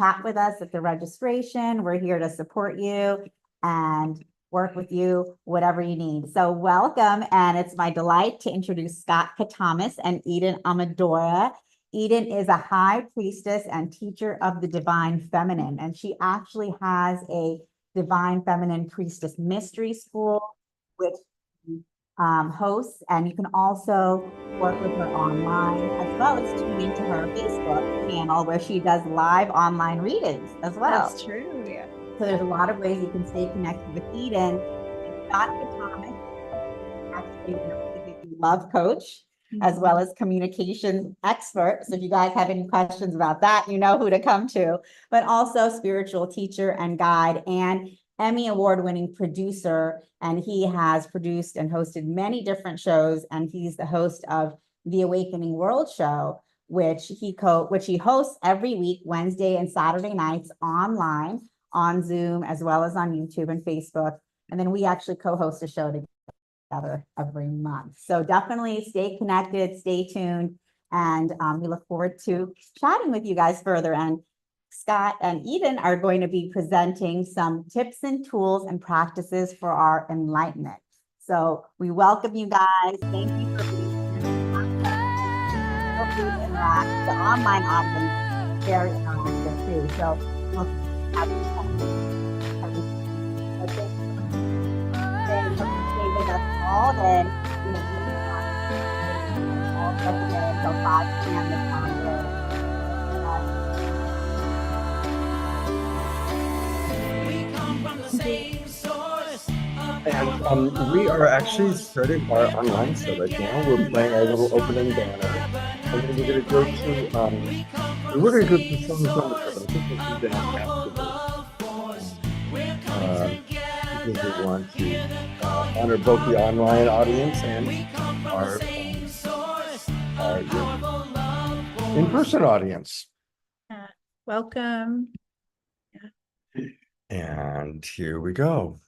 chat with us at the registration. We're here to support you and work with you, whatever you need. So welcome, and it's my delight to introduce Scott Katamas and Eden Amadora. Eden is a high priestess and teacher of the divine feminine, and she actually has a divine feminine priestess mystery school, which hosts, and you can also work with her online as well as tune into her Facebook channel where she does live online readings as well. That's true, yeah. So there's a lot of ways you can stay connected with Eden. Scott Katamas, actually a love coach, as well as communication expert. So if you guys have any questions about that, you know who to come to, but also spiritual teacher and guide and Emmy award-winning producer. And he has produced and hosted many different shows. And he's the host of the Awakening World Show, which he hosts every week, Wednesday and Saturday nights online on Zoom, as well as on YouTube and Facebook. And then we actually co-host a show together every month. So definitely stay connected, stay tuned, and we look forward to chatting with you guys further. And Scott and Eden are going to be presenting some tips and tools and practices for our enlightenment. So we welcome you guys. Thank you for being here. The online audience is very interactive too. So we'll have stay with us all day. All day until 5 p.m. this Monday. And we are actually starting our online show right now. We're playing our little opening banner, and then we're going to go to some songs on the show. I think we'll do that afterwards, because we want to honor both the online audience and our in-person audience. Welcome. And here we go.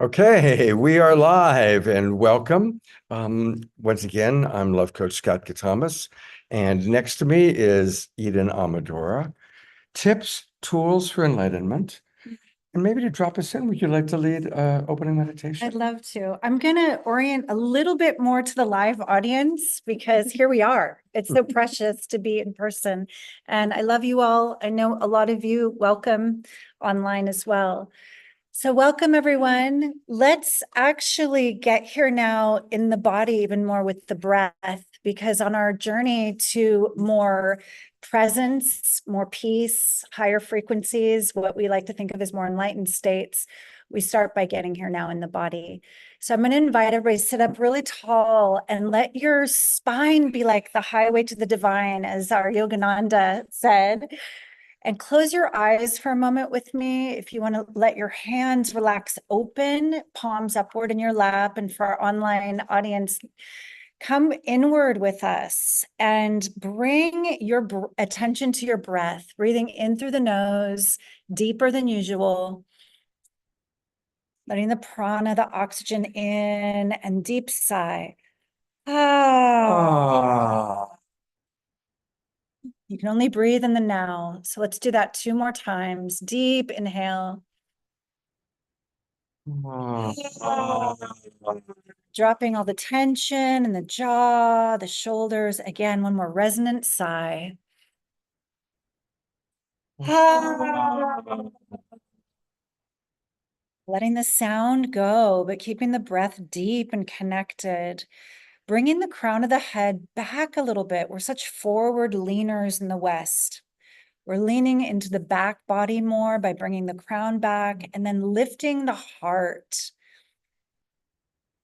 Okay, we are live and welcome. Once again, I'm Love Coach Scott Katamas, and next to me is Eden Amadora. Tips, tools for enlightenment. And maybe to drop us in, would you like to lead opening meditation? I'd love to. I'm going to orient a little bit more to the live audience because here we are. It's so precious to be in person. And I love you all. I know a lot of you welcome online as well. So welcome, everyone. Let's actually get here now in the body even more with the breath, because on our journey to more presence, more peace, higher frequencies, what we like to think of as more enlightened states, we start by getting here now in the body. So I'm going to invite everybody to sit up really tall and let your spine be like the highway to the divine, as our Yogananda said. And close your eyes for a moment with me. If you want to let your hands relax open, palms upward in your lap. And for our online audience, come inward with us and bring your attention to your breath, breathing in through the nose, deeper than usual. Letting the prana, the oxygen in, and deep sigh. Ah. You can only breathe in the now. So let's do that 2 more times. Deep inhale. Dropping all the tension in the jaw, the shoulders. Again, one more resonant sigh. Letting the sound go, but keeping the breath deep and connected. Bringing the crown of the head back a little bit. We're such forward leaners in the West. We're leaning into the back body more by bringing the crown back and then lifting the heart.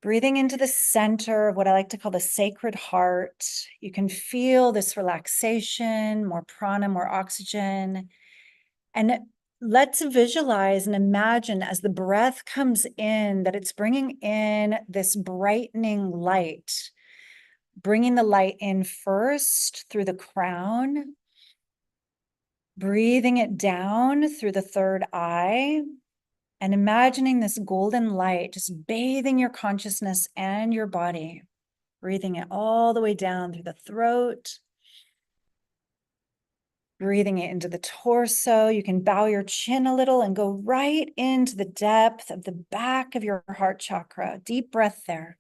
Breathing into the center of what I like to call the sacred heart. You can feel this relaxation, more prana, more oxygen. And let's visualize and imagine as the breath comes in that it's bringing in this brightening light. Bringing the light in first through the crown, breathing it down through the third eye, and imagining this golden light just bathing your consciousness and your body, breathing it all the way down through the throat. Breathing it into the torso. You can bow your chin a little and go right into the depth of the back of your heart chakra. Deep breath there.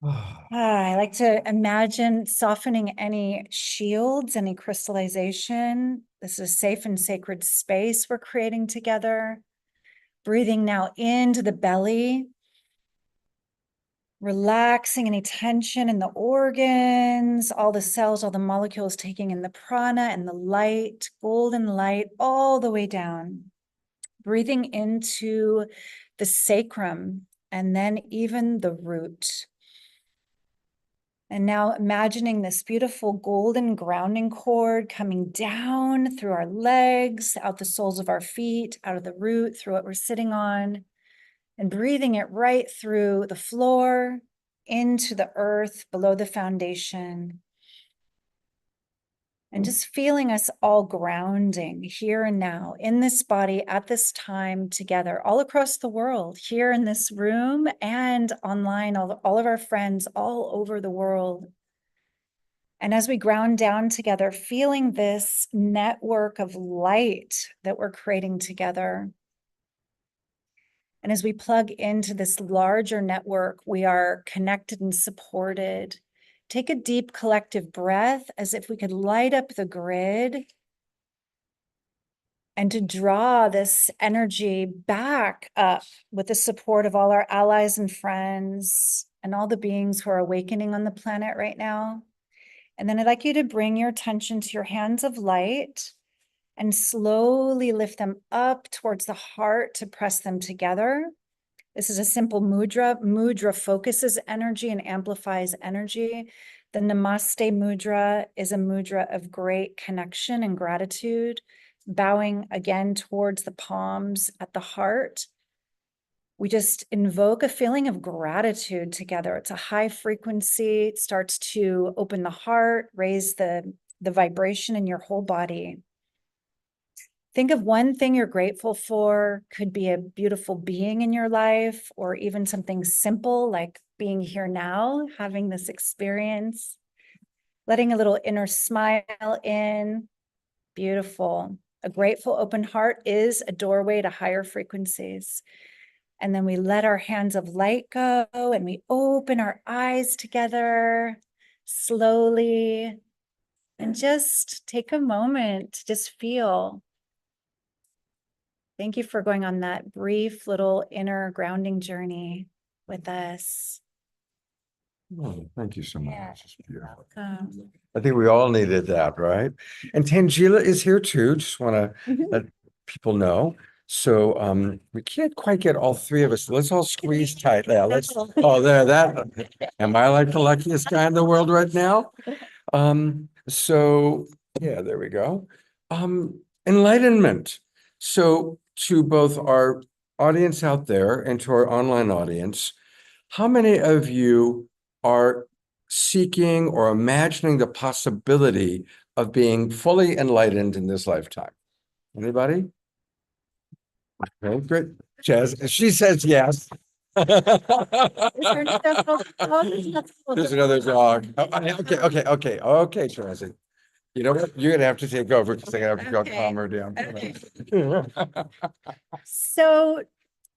I like to imagine softening any shields, any crystallization. This is a safe and sacred space we're creating together. Breathing now into the belly. Relaxing any tension in the organs, all the cells, all the molecules, taking in the prana and the light, golden light, all the way down. Breathing into the sacrum and then even the root. And now imagining this beautiful golden grounding cord coming down through our legs, out the soles of our feet, out of the root, through what we're sitting on, and breathing it right through the floor, into the earth, below the foundation. And just feeling us all grounding here and now in this body at this time together, all across the world, here in this room and online, all of our friends all over the world. And as we ground down together, feeling this network of light that we're creating together. And as we plug into this larger network, we are connected and supported. Take a deep collective breath as if we could light up the grid and to draw this energy back up with the support of all our allies and friends and all the beings who are awakening on the planet right now. And then I'd like you to bring your attention to your hands of light and slowly lift them up towards the heart to press them together. This is a simple mudra. Mudra focuses energy and amplifies energy. The Namaste mudra is a mudra of great connection and gratitude, bowing again towards the palms at the heart. We just invoke a feeling of gratitude together. It's a high frequency. It starts to open the heart, raise the vibration in your whole body. Think of one thing you're grateful for. Could be a beautiful being in your life, or even something simple like being here now, having this experience, letting a little inner smile in. Beautiful. A grateful, open heart is a doorway to higher frequencies. And then we let our hands of light go and we open our eyes together slowly and just take a moment to just feel. Thank you for going on that brief little inner grounding journey with us. Oh, thank you so much. Yeah. It's beautiful. Um, I think we all needed that, right? And Tangela is here too. Just want to let people know. So we can't quite get all three of us. Let's all squeeze tight. Yeah, that. Am I like the luckiest guy in the world right now? So yeah, there we go. Enlightenment. So to both our audience out there and to our online audience, how many of you are seeking or imagining the possibility of being fully enlightened in this lifetime? Anybody? Okay, great. Jazz, she says yes. There's another dog. Oh, okay, Jazzy. You know what? You're gonna have to take over because I have to go calm her down. So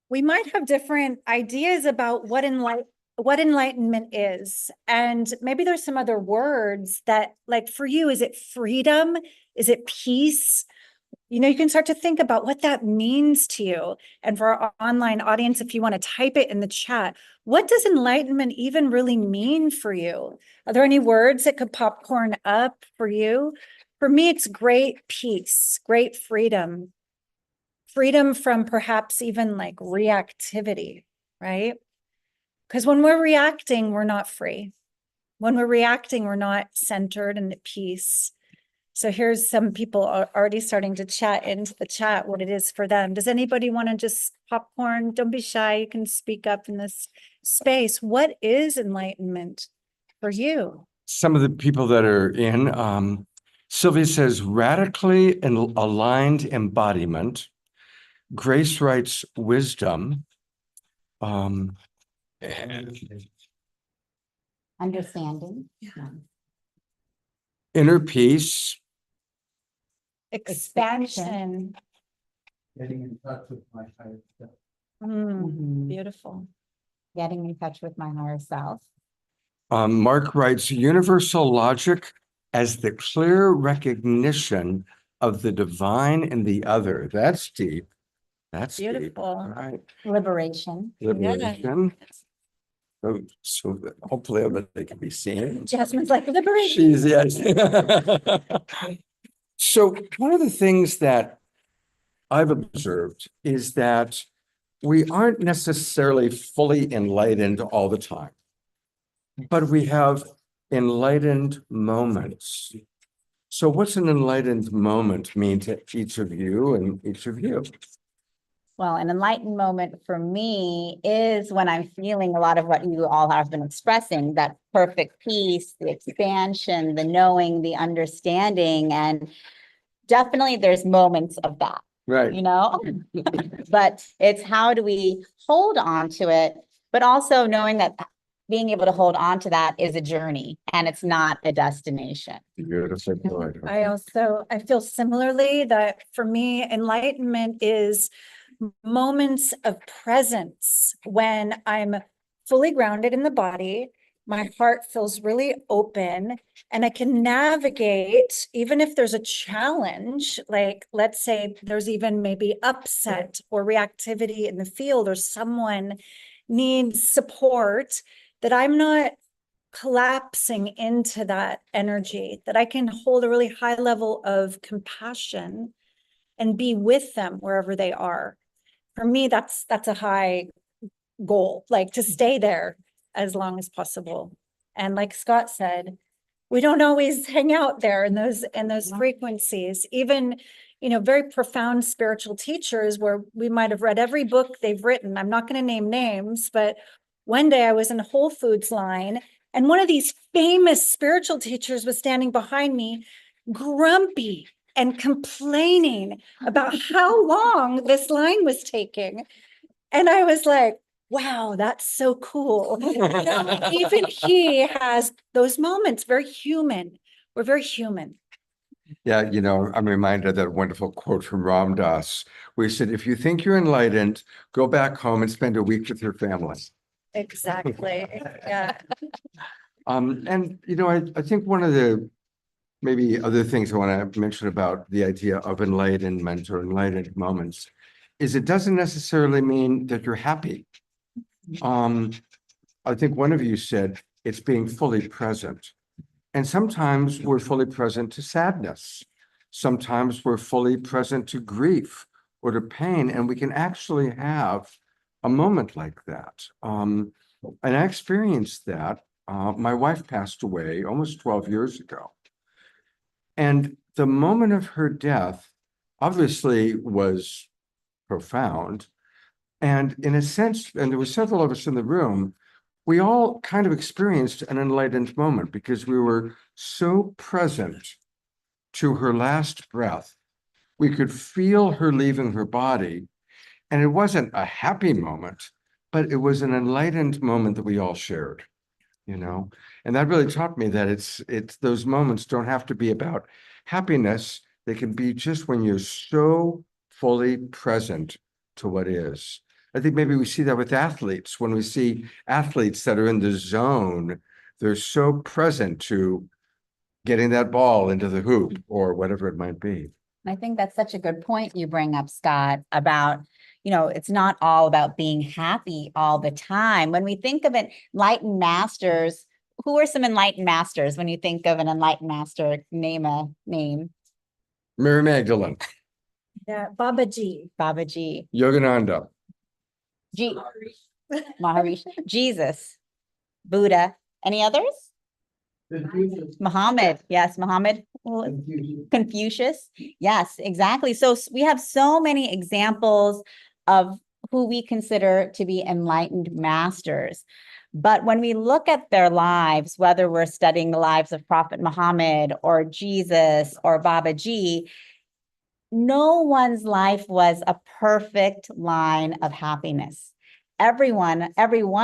we might have different ideas about what enlightenment is. And maybe there's some other words that, like for you, is it freedom? Is it peace? You know, you can start to think about what that means to you. And for our online audience, if you want to type it in the chat, what does enlightenment even really mean for you? Are there any words that could popcorn up for you? For me, it's great peace, great freedom. Freedom from perhaps even like reactivity, right? Because when we're reacting, we're not free. When we're reacting, we're not centered and at peace. So here's some people are already starting to chat into the chat what it is for them. Does anybody want to just popcorn? Don't be shy. You can speak up in this space. What is enlightenment for you? Some of the people that are in, Sylvia says radically aligned embodiment. Grace writes wisdom. And Understanding. Inner peace. Expansion. Getting in touch with my higher self. Mhm. Beautiful. Getting in touch with my higher self. Mark writes, universal logic as the clear recognition of the divine in the other. That's deep. That's deep. Beautiful. All right. Liberation. Liberation. So hopefully everybody can be seen. Jasmine's like liberation. She's, yes. So one of the things that I've observed is that we aren't necessarily fully enlightened all the time, but we have enlightened moments. So what's an enlightened moment mean to each of you and each of you? Well, an enlightened moment for me is when I'm feeling a lot of what you all have been expressing, that perfect peace, the expansion, the knowing, the understanding, and definitely there's moments of that, Right. you know? But it's how do we hold on to it, but also knowing that being able to hold on to that is a journey and it's not a destination. Beautiful. Good. I feel similarly that for me, enlightenment is moments of presence when I'm fully grounded in the body, my heart feels really open, and I can navigate, even if there's a challenge, like let's say there's even maybe upset or reactivity in the field, or someone needs support, that I'm not collapsing into that energy, that I can hold a really high level of compassion and be with them wherever they are. For me, that's a high goal, like to stay there as long as possible. And like Scott said, we don't always hang out there in those frequencies. Even, very profound spiritual teachers where we might have read every book they've written. I'm not going to name names, but one day I was in a Whole Foods line and one of these famous spiritual teachers was standing behind me, grumpy and complaining about how long this line was taking. And I was like, wow, that's so cool. Even he has those moments, very human. We're very human. Yeah, I'm reminded of that wonderful quote from Ram Dass, where he said, if you think you're enlightened, go back home and spend a week with your family. Exactly. Yeah. And I think one of the maybe other things I want to mention about the idea of enlightenment or enlightened moments is it doesn't necessarily mean that you're happy. I think one of you said it's being fully present. And sometimes we're fully present to sadness. Sometimes we're fully present to grief or to pain, and we can actually have a moment like that. And I experienced that. My wife passed away almost 12 years ago. And the moment of her death obviously was profound. And in a sense, and there were several of us in the room, we all kind of experienced an enlightened moment because we were so present to her last breath. We could feel her leaving her body. And it wasn't a happy moment, but it was an enlightened moment that we all shared, And that really taught me that it's those moments don't have to be about happiness. They can be just when you're so fully present to what is. I think maybe we see that with athletes. When we see athletes that are in the zone, they're so present to getting that ball into the hoop or whatever it might be. I think that's such a good point you bring up, Scott, about, it's not all about being happy all the time. When we think of enlightened masters, who are some enlightened masters? When you think of an enlightened master, name a name. Mary Magdalene. Yeah, Babaji. Babaji. Yogananda. Maharishi. Jesus. Buddha. Any others? Muhammad. Yes, Muhammad. Confucius. Yes, exactly. So we have so many examples of who we consider to be enlightened masters. But when we look at their lives, whether we're studying the lives of Prophet Muhammad or Jesus or Babaji, no one's life was a perfect line of happiness. every one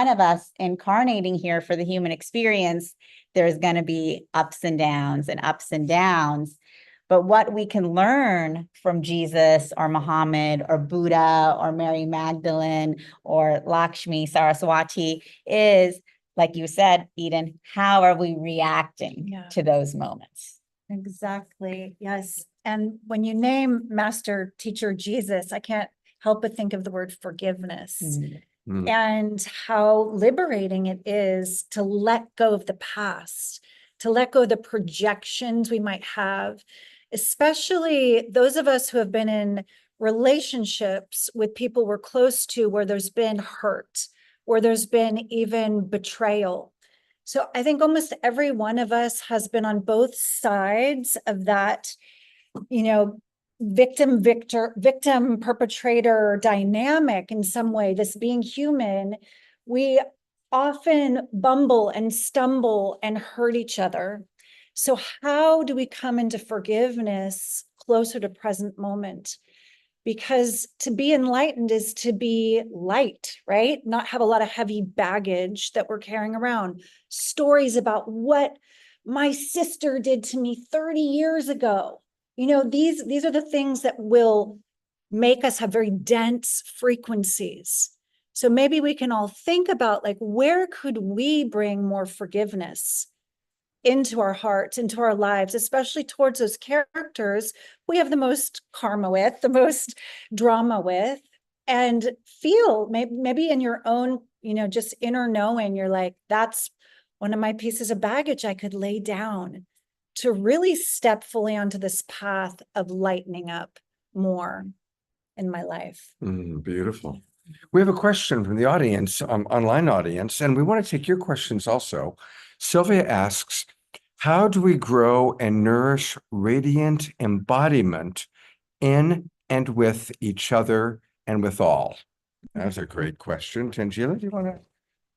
of us incarnating here for the human experience, there's going to be ups and downs and ups and downs. But what we can learn from Jesus or Muhammad or Buddha or Mary Magdalene or Lakshmi Saraswati is, like you said, Eden, how are we reacting to those moments? Exactly. Yes. And when you name Master Teacher Jesus, I can't help but think of the word forgiveness and how liberating it is to let go of the past, to let go of the projections we might have, especially those of us who have been in relationships with people we're close to where there's been hurt, where there's been even betrayal. So I think almost every one of us has been on both sides of that, victim perpetrator dynamic in some way, this being human. We often bumble and stumble and hurt each other. So how do we come into forgiveness closer to present moment? Because to be enlightened is to be light, right? Not have a lot of heavy baggage that we're carrying around. Stories about what my sister did to me 30 years ago. These are the things that will make us have very dense frequencies. So maybe we can all think about, like, where could we bring more forgiveness into our hearts, into our lives, especially towards those characters we have the most karma with, the most drama with, and feel maybe in your own, just inner knowing, you're like, that's one of my pieces of baggage I could lay down to really step fully onto this path of lightening up more in my life. Beautiful. We have a question from the audience, online audience, and we want to take your questions also. Sylvia asks, how do we grow and nourish radiant embodiment in and with each other and with all? That's a great question. Tangela, do you want to?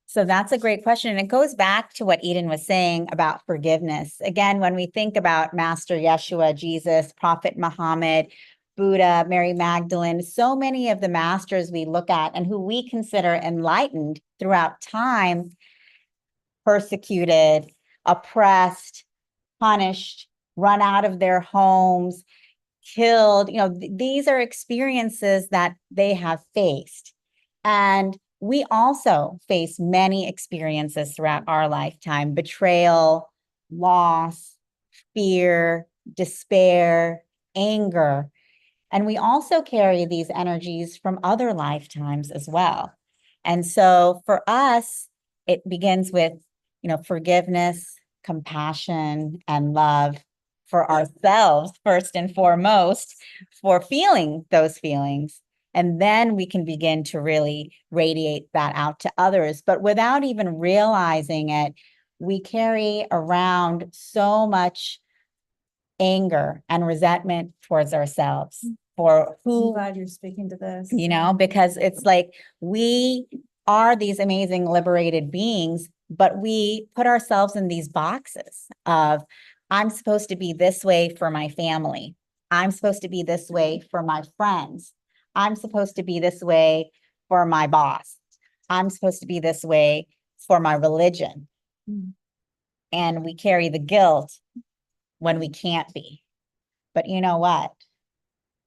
So that's a great question. And it goes back to what Eden was saying about forgiveness. Again, when we think about Master Yeshua, Jesus, Prophet Muhammad, Buddha, Mary Magdalene, so many of the masters we look at and who we consider enlightened throughout time, persecuted, oppressed, punished, run out of their homes, killed. These are experiences that they have faced. And we also face many experiences throughout our lifetime: betrayal, loss, fear, despair, anger. And we also carry these energies from other lifetimes as well. And so for us, it begins with, forgiveness, compassion, and love for ourselves, first and foremost, for feeling those feelings. And then we can begin to really radiate that out to others. But without even realizing it, we carry around so much anger and resentment towards ourselves for who. I'm glad you're speaking to this. Because it's like we are these amazing liberated beings, but we put ourselves in these boxes of, I'm supposed to be this way for my family. I'm supposed to be this way for my friends. I'm supposed to be this way for my boss. I'm supposed to be this way for my religion. And we carry the guilt when we can't be. But you know what?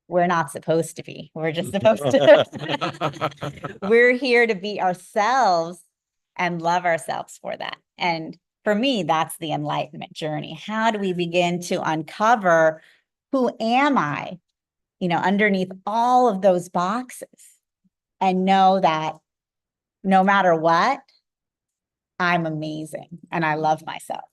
We're not supposed to be. We're just supposed to. We're here to be ourselves and love ourselves for that. And for me, that's the enlightenment journey. How do we begin to uncover who am I, underneath all of those boxes, and know that no matter what, I'm amazing and I love myself.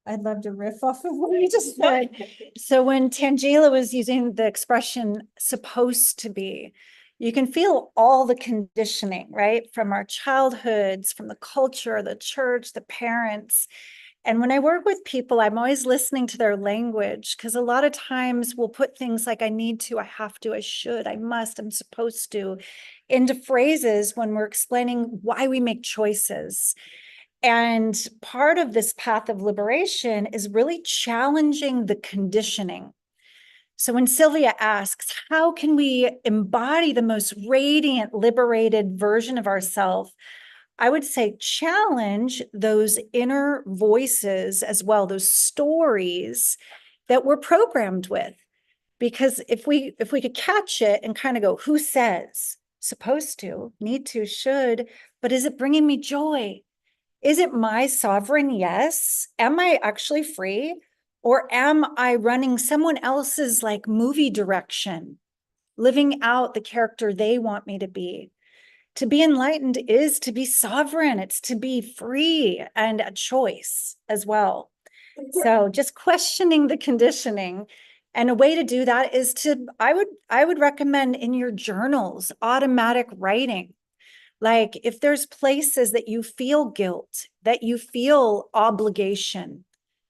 I'd love to riff off of what you just said. So when Tangela was using the expression supposed to be, you can feel all the conditioning, right? From our childhoods, from the culture, the church, the parents. And when I work with people, I'm always listening to their language, because a lot of times we'll put things like I need to, I have to, I should, I must, I'm supposed to into phrases when we're explaining why we make choices. And part of this path of liberation is really challenging the conditioning. So when Sylvia asks, how can we embody the most radiant, liberated version of ourselves? I would say challenge those inner voices as well, those stories that we're programmed with. Because if we could catch it and kind of go, who says? Supposed to, need to, should, but is it bringing me joy? Is it my sovereign yes? Am I actually free? Or am I running someone else's like movie direction, living out the character they want me to be? To be enlightened is to be sovereign. It's to be free and a choice as well. So just questioning the conditioning. And a way to do that is to, I would recommend in your journals, automatic writing. Like if there's places that you feel guilt, that you feel obligation,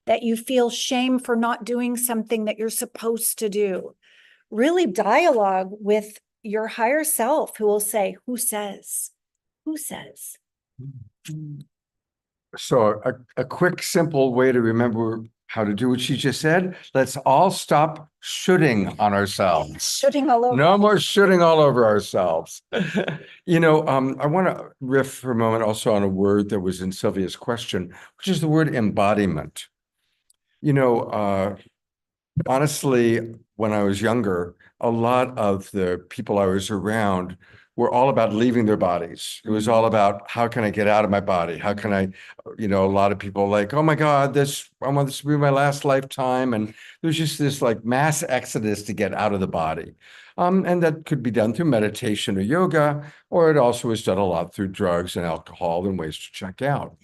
that you feel shame for not doing something that you're supposed to do, really dialogue with your higher self who will say, who says? Who says? So a quick, simple way to remember how to do what she just said. Let's all stop shooting on ourselves. Shooting all over. No more shooting all over ourselves. You know, I want to riff for a moment also on a word that was in Sylvia's question, which is the word embodiment. You know, honestly, when I was younger, a lot of the people I was around were all about leaving their bodies. It was all about how can I get out of my body? How can I, you know, a lot of people like, oh my God, I want this to be my last lifetime. And there's just this like mass exodus to get out of the body. And that could be done through meditation or yoga, or it also is done a lot through drugs and alcohol and ways to check out.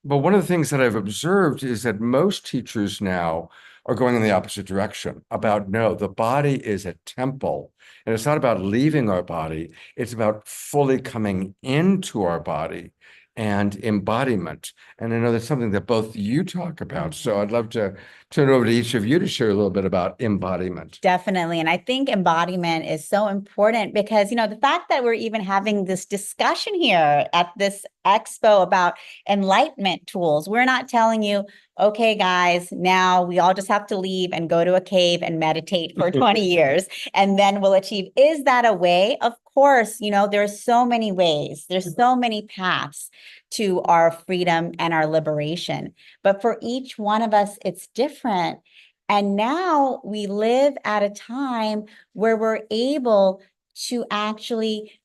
But one of the things that I've observed is that most teachers now are going in the opposite direction about, no, the body is a temple. And it's not about leaving our body. It's about fully coming into our body and embodiment. And I know that's something that both you talk about. So I'd love to turn it over to each of you to share a little bit about embodiment. Definitely. And I think embodiment is so important because, you know, the fact that we're even having this discussion here at this expo about enlightenment tools, we're not telling you, okay, guys, now we all just have to leave and go to a cave and meditate for 20 years and then we'll achieve. Is that a way? Of course, you know, there's so many ways. There's so many paths to our freedom and our liberation. But for each one of us, it's different. And now we live at a time where we're able to actually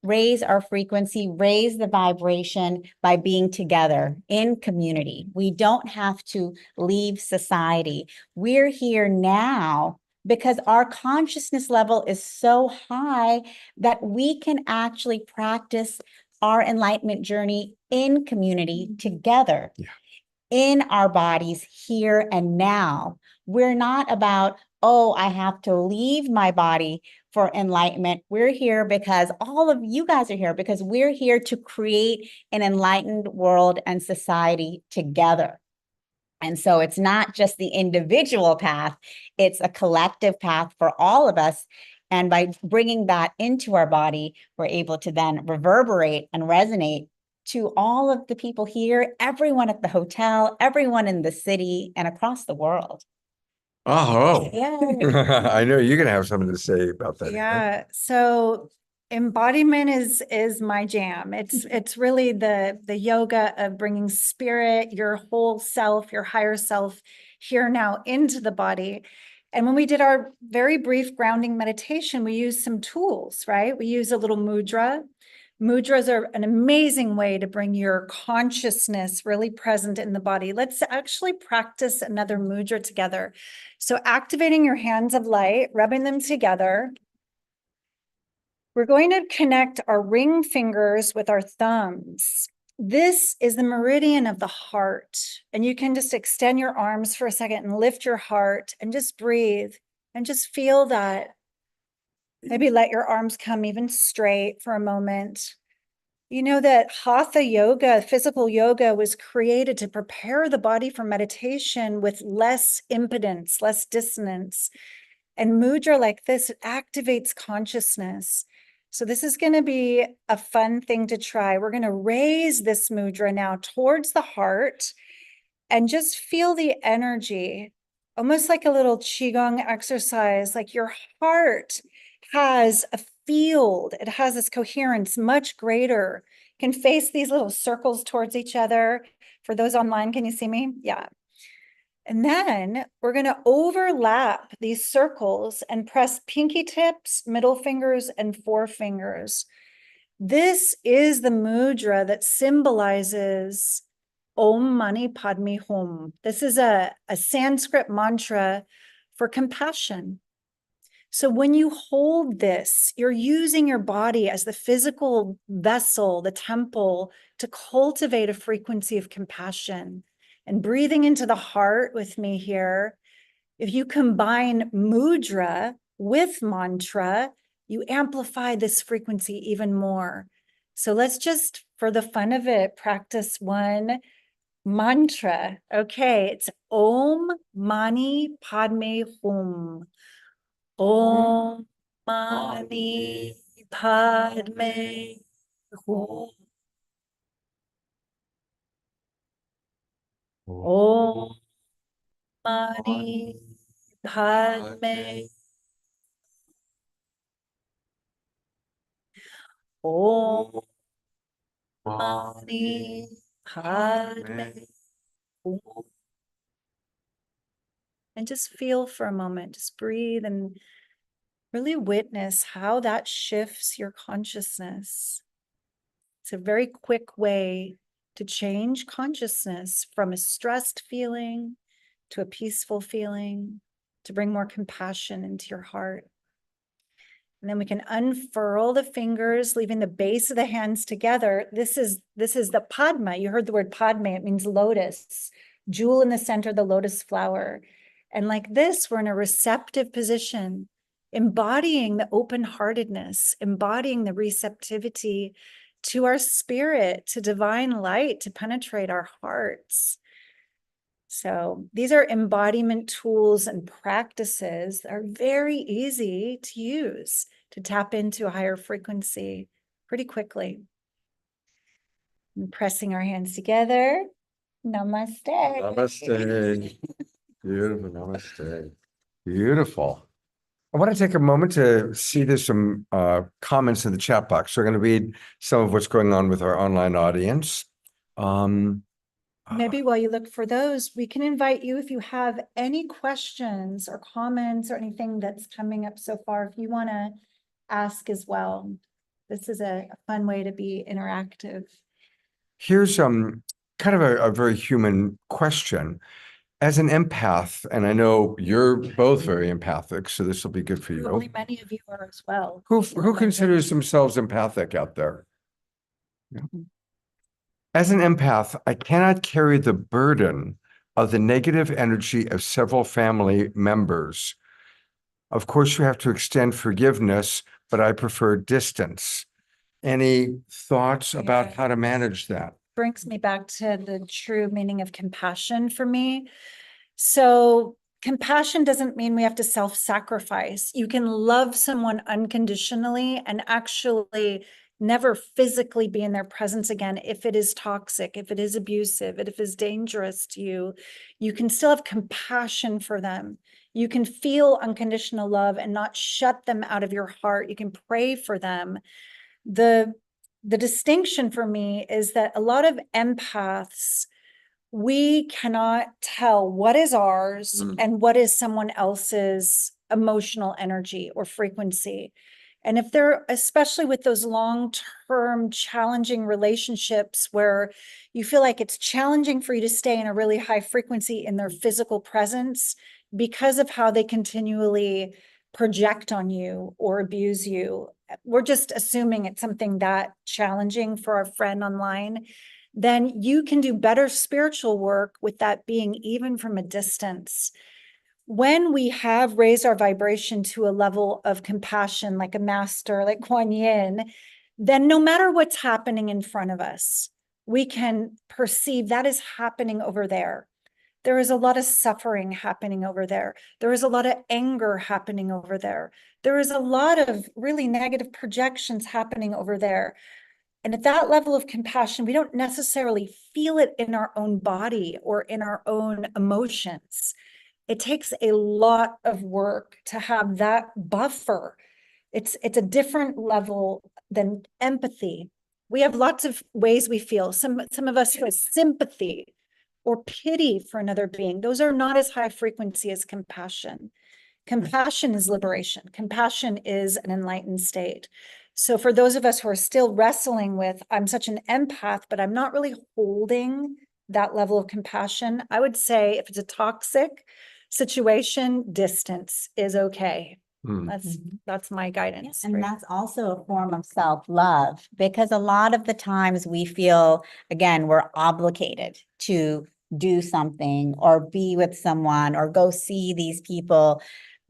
raise our frequency, raise the vibration by being together in community. We don't have to leave society. We're here now because our consciousness level is so high that we can actually practice our enlightenment journey in community together. Yeah. In our bodies here and now. We're not about, oh, I have to leave my body for enlightenment. We're here because all of you guys are here because we're here to create an enlightened world and society together. And so it's not just the individual path, it's a collective path for all of us. And by bringing that into our body, we're able to then reverberate and resonate to all of the people here, everyone at the hotel, everyone in the city and across the world. Oh, Yeah. I know you're going to have something to say about that. Yeah. So embodiment is my jam. It's really the yoga of bringing spirit, your whole self, your higher self here now into the body. And when we did our very brief grounding meditation, we used some tools, right? We use a little mudra. Mudras are an amazing way to bring your consciousness really present in the body. Let's actually practice another mudra together. So activating your hands of light, rubbing them together. We're going to connect our ring fingers with our thumbs. This is the meridian of the heart. And you can just extend your arms for a second and lift your heart and just breathe and just feel that. Maybe let your arms come even straight for a moment. You know that Hatha yoga, physical yoga, was created to prepare the body for meditation with less impedance, less dissonance. And mudra like this, it activates consciousness. So this is going to be a fun thing to try. We're going to raise this mudra now towards the heart and just feel the energy almost like a little qigong exercise, like your heart has a field, it has this coherence much greater, can face these little circles towards each other. For those online, can you see me? Yeah. And then we're going to overlap these circles and press pinky tips, middle fingers, and forefingers. This is the mudra that symbolizes Om Mani Padme Hum. This is a Sanskrit mantra for compassion. So when you hold this, you're using your body as the physical vessel, the temple, to cultivate a frequency of compassion. And breathing into the heart with me here, if you combine mudra with mantra, you amplify this frequency even more. So let's just, for the fun of it, practice one mantra. Okay, it's Om Mani Padme Hum. Om Mani Padme Hum. Om Mani Padme. Om Mani Padme Hum. And just feel for a moment, just breathe and really witness how that shifts your consciousness. It's a very quick way to change consciousness from a stressed feeling to a peaceful feeling, to bring more compassion into your heart. And then we can unfurl the fingers, leaving the base of the hands together. This is the Padma. You heard the word Padme, it means lotus, jewel in the center, the lotus flower. And like this, we're in a receptive position, embodying the open-heartedness, embodying the receptivity to our spirit, to divine light, to penetrate our hearts. So these are embodiment tools and practices that are very easy to use to tap into a higher frequency pretty quickly. And pressing our hands together. Namaste. Namaste. Beautiful. Namaste. Beautiful. I want to take a moment to see there's some comments in the chat box. So we're going to read some of what's going on with our online audience. Maybe while you look for those, we can invite you if you have any questions or comments or anything that's coming up so far, if you want to ask as well. This is a fun way to be interactive. Here's kind of a very human question. As an empath, and I know you're both very empathic, so this will be good for you. Probably many of you are as well. Who considers themselves empathic out there? Yeah. As an empath, I cannot carry the burden of the negative energy of several family members. Of course, you have to extend forgiveness, but I prefer distance. Any thoughts about how to manage that? Brings me back to the true meaning of compassion for me. So compassion doesn't mean we have to self-sacrifice. You can love someone unconditionally and actually never physically be in their presence again if it is toxic, if it is abusive, if it is dangerous to you. You can still have compassion for them. You can feel unconditional love and not shut them out of your heart. You can pray for them. The distinction for me is that a lot of empaths, we cannot tell what is ours and what is someone else's emotional energy or frequency. And if they're, especially with those long-term challenging relationships where you feel like it's challenging for you to stay in a really high frequency in their physical presence because of how they continually project on you or abuse you, we're just assuming it's something that challenging for our friend online, then you can do better spiritual work with that being even from a distance. When we have raised our vibration to a level of compassion, like a master, like Kuan Yin, then no matter what's happening in front of us, we can perceive that is happening over there. There is a lot of suffering happening over there. There is a lot of anger happening over there. There is a lot of really negative projections happening over there. And at that level of compassion, we don't necessarily feel it in our own body or in our own emotions. It takes a lot of work to have that buffer. It's a different level than empathy. We have lots of ways we feel. Some of us feel sympathy or pity for another being. Those are not as high frequency as compassion. Compassion is liberation. Compassion is an enlightened state. So for those of us who are still wrestling with, I'm such an empath, but I'm not really holding that level of compassion, I would say if it's a toxic situation, distance is okay. Hmm. That's my guidance. And that's also a form of self-love, because a lot of the times we feel, again, we're obligated to do something or be with someone or go see these people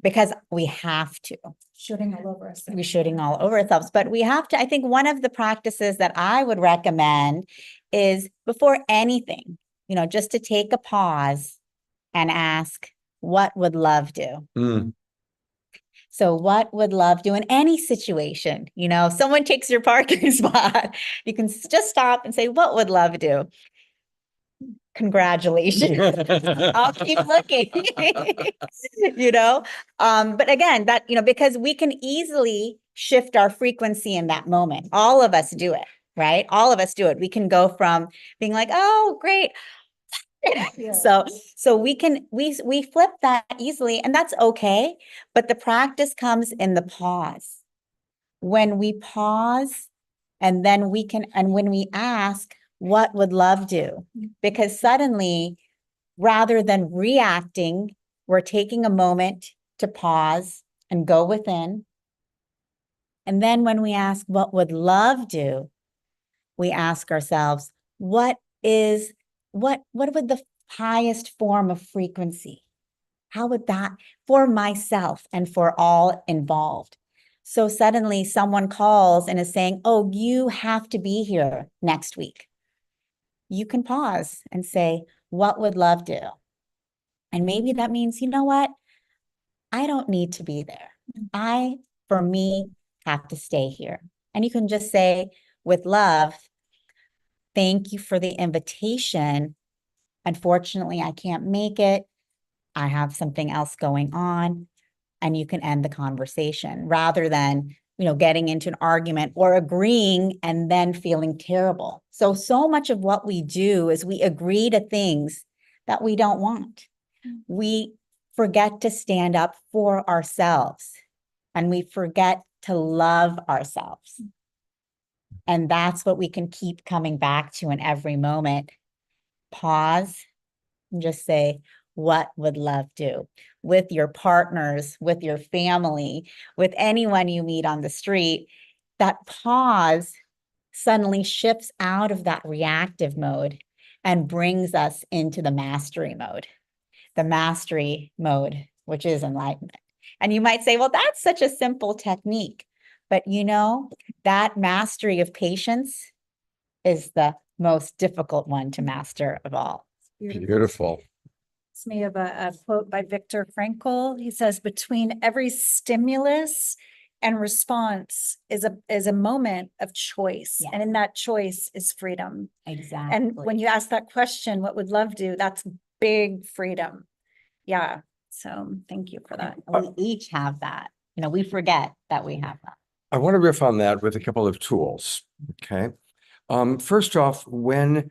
because we have to. Shooting all over us. We're shooting all over ourselves, but we have to, I think one of the practices that I would recommend is before anything, just to take a pause and ask, what would love do? Mm. So what would love do in any situation? Someone takes your parking spot, you can just stop and say, what would love do? Congratulations. I'll keep looking. But again, that, because we can easily shift our frequency in that moment. All of us do it, right? All of us do it. We can go from being like, oh, great. Yeah. So we flip that easily, and that's okay. But the practice comes in the pause. When we pause, and then when we ask, what would love do? Because suddenly, rather than reacting, we're taking a moment to pause and go within. And then when we ask, what would love do? We ask ourselves, what would the highest form of frequency? How would that, for myself and for all involved? So suddenly someone calls and is saying, oh, you have to be here next week. You can pause and say, what would love do? And maybe that means, you know what? I don't need to be there. For me, have to stay here. And you can just say with love, thank you for the invitation. Unfortunately, I can't make it. I have something else going on. And you can end the conversation rather than, getting into an argument or agreeing and then feeling terrible. So much of what we do is we agree to things that we don't want. We forget to stand up for ourselves, and we forget to love ourselves. And that's what we can keep coming back to in every moment. Pause and just say, what would love do? With your partners, with your family, with anyone you meet on the street, that pause suddenly shifts out of that reactive mode and brings us into the mastery mode, which is enlightenment. And you might say, well, that's such a simple technique. But that mastery of patience is the most difficult one to master of all. Beautiful. It's me of a quote by Viktor Frankl. He says, between every stimulus and response is a moment of choice. Yes. And in that choice is freedom. Exactly. And when you ask that question, what would love do? That's big freedom. Yeah. So thank you for that. We each have that. We forget that we have that. I want to riff on that with a couple of tools. Okay. First off, when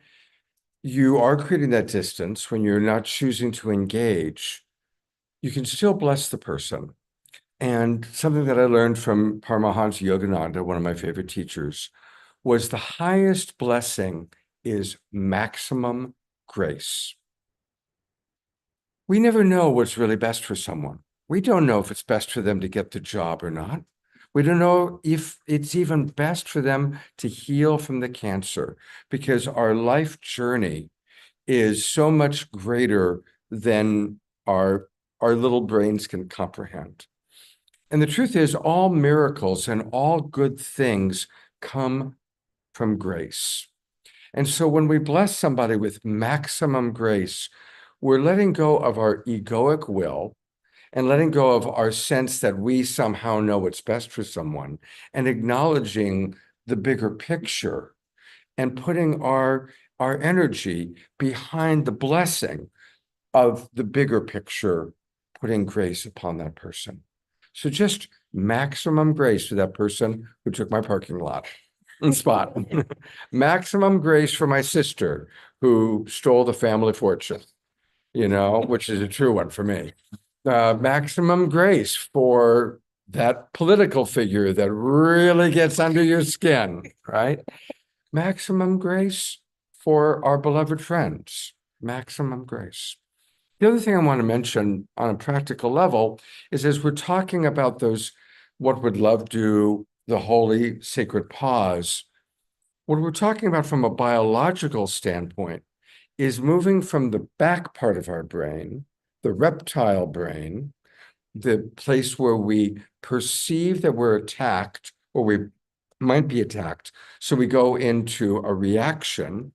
you are creating that distance, when you're not choosing to engage, you can still bless the person. And something that I learned from Paramahansa Yogananda, one of my favorite teachers, was the highest blessing is maximum grace. We never know what's really best for someone. We don't know if it's best for them to get the job or not. We don't know if it's even best for them to heal from the cancer, because our life journey is so much greater than our little brains can comprehend. And the truth is, all miracles and all good things come from grace. And so when we bless somebody with maximum grace, we're letting go of our egoic will and letting go of our sense that we somehow know what's best for someone, and acknowledging the bigger picture and putting our energy behind the blessing of the bigger picture putting grace upon that person. So just maximum grace to that person who took my parking lot and spot. Maximum grace for my sister who stole the family fortune, which is a true one for me. Maximum grace for that political figure that really gets under your skin, right? Maximum grace for our beloved friends. Maximum grace. The other thing I want to mention on a practical level is as we're talking about those, what would love do, the holy sacred pause, what we're talking about from a biological standpoint is moving from the back part of our brain, the reptile brain, the place where we perceive that we're attacked or we might be attacked. So we go into a reaction,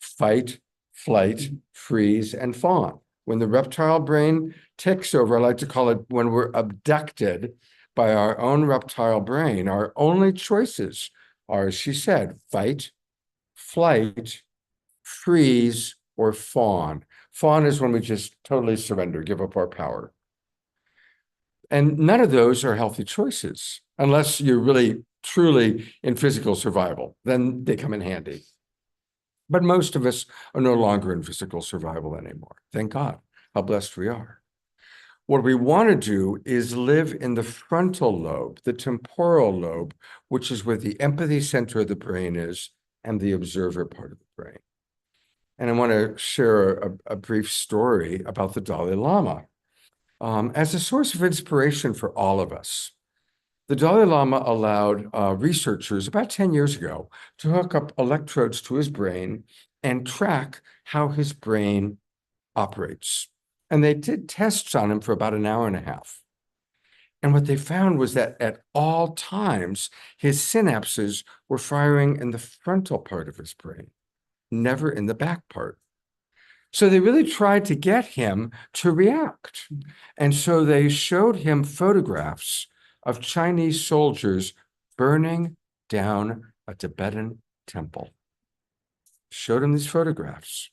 fight, flight, freeze, and fawn. When the reptile brain takes over, I like to call it when we're abducted by our own reptile brain, our only choices are, as she said, fight, flight, freeze, or fawn. Fawn is when we just totally surrender, give up our power. And none of those are healthy choices, unless you're really, truly in physical survival. Then they come in handy. But most of us are no longer in physical survival anymore. Thank God, how blessed we are. What we want to do is live in the frontal lobe, the temporal lobe, which is where the empathy center of the brain is and the observer part of the brain. And I want to share a brief story about the Dalai Lama as a source of inspiration for all of us. The Dalai Lama allowed researchers about 10 years ago to hook up electrodes to his brain and track how his brain operates. And they did tests on him for about an hour and a half. And what they found was that at all times, his synapses were firing in the frontal part of his brain, never in the back part. So they really tried to get him to react. And so they showed him photographs of Chinese soldiers burning down a Tibetan temple. Showed him these photographs.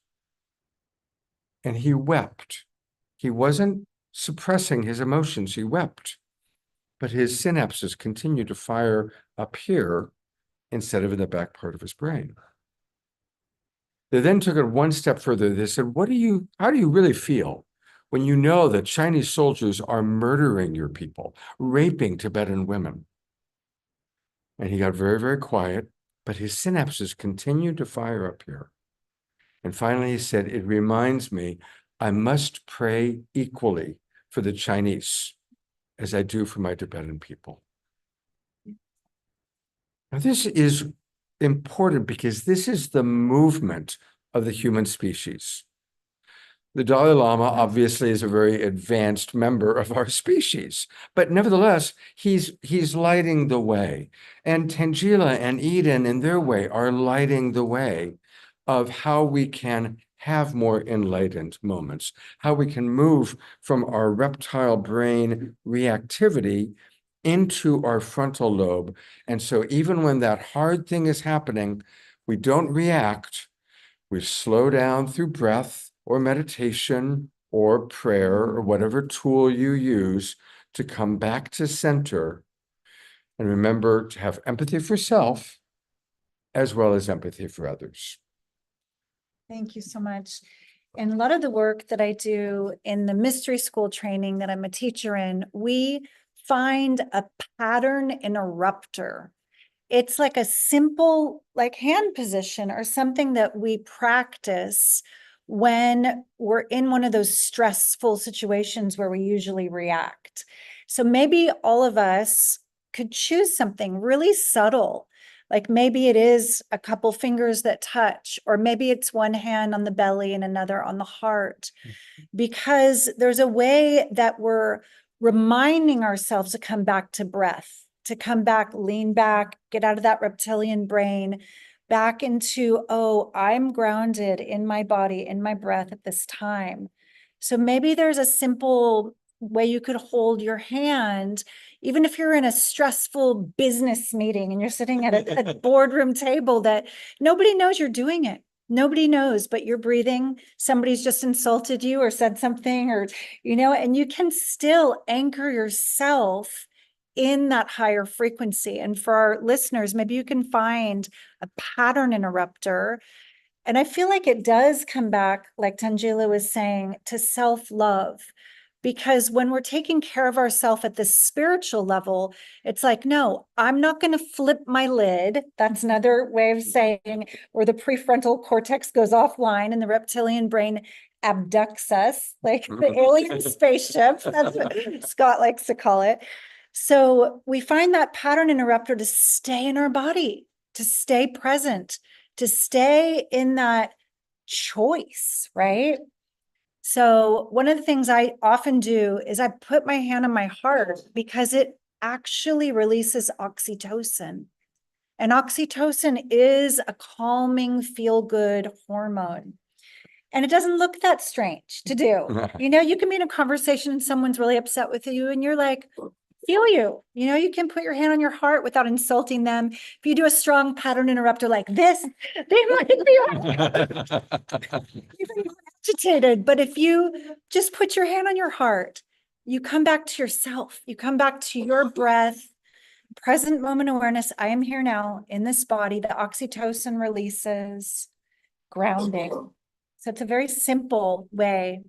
And he wept. He wasn't suppressing his emotions, he wept. But his synapses continued to fire up here instead of in the back part of his brain. They then took it one step further. They said, how do you really feel when you know that Chinese soldiers are murdering your people, raping Tibetan women? And he got very, very quiet, but his synapses continued to fire up here. And finally he said, it reminds me, I must pray equally for the Chinese as I do for my Tibetan people. Now, this is important because this is the movement of the human species. The Dalai Lama obviously is a very advanced member of our species, but nevertheless, he's lighting the way. And Tangela and Eden in their way are lighting the way of how we can have more enlightened moments, how we can move from our reptile brain reactivity into our frontal lobe. And so even when that hard thing is happening, we don't react, we slow down through breath or meditation or prayer or whatever tool you use to come back to center. And remember to have empathy for self as well as empathy for others. Thank you so much. And a lot of the work that I do in the mystery school training that I'm a teacher in, we find a pattern interrupter. It's like a simple, like hand position or something that we practice when we're in one of those stressful situations where we usually react. So maybe all of us could choose something really subtle. Like maybe it is a couple fingers that touch, or maybe it's one hand on the belly and another on the heart, because there's a way that we're reminding ourselves to come back to breath, to come back, lean back, get out of that reptilian brain, back into, oh, I'm grounded in my body, in my breath at this time. So maybe there's a simple way you could hold your hand, even if you're in a stressful business meeting and you're sitting at a boardroom table that nobody knows you're doing it. Nobody knows, but you're breathing. Somebody's just insulted you or said something or, and you can still anchor yourself in that higher frequency. And for our listeners, maybe you can find a pattern interrupter. And I feel like it does come back, like Tangela was saying, to self-love. Because when we're taking care of ourselves at the spiritual level, it's like, no, I'm not going to flip my lid. That's another way of saying where the prefrontal cortex goes offline and the reptilian brain abducts us, like the alien spaceship. That's what Scott likes to call it. So we find that pattern interrupter to stay in our body, to stay present, to stay in that choice, right? So one of the things I often do is I put my hand on my heart because it actually releases oxytocin. And oxytocin is a calming, feel-good hormone. And it doesn't look that strange to do. You can be in a conversation and someone's really upset with you and you're like, feel you. You can put your hand on your heart without insulting them. If you do a strong pattern interrupter like this, they might be even more agitated. But if you just put your hand on your heart, you come back to yourself. You come back to your breath, present moment awareness. I am here now in this body. The oxytocin releases, grounding. So it's a very simple way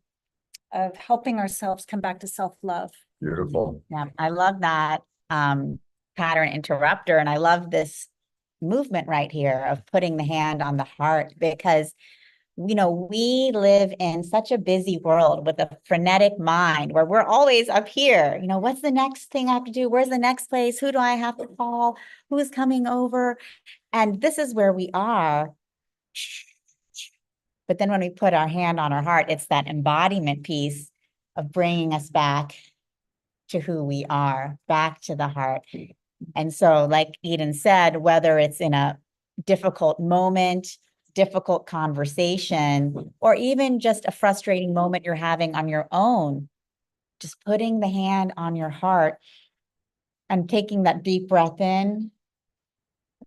of helping ourselves come back to self-love. Beautiful. Yeah, I love that pattern interrupter. And I love this movement right here of putting the hand on the heart because, we live in such a busy world with a frenetic mind where we're always up here. What's the next thing I have to do? Where's the next place? Who do I have to call? Who's coming over? And this is where we are. But then when we put our hand on our heart, it's that embodiment piece of bringing us back to who we are, back to the heart. And so, like Eden said, whether it's in a difficult moment, difficult conversation, or even just a frustrating moment you're having on your own, just putting the hand on your heart and taking that deep breath in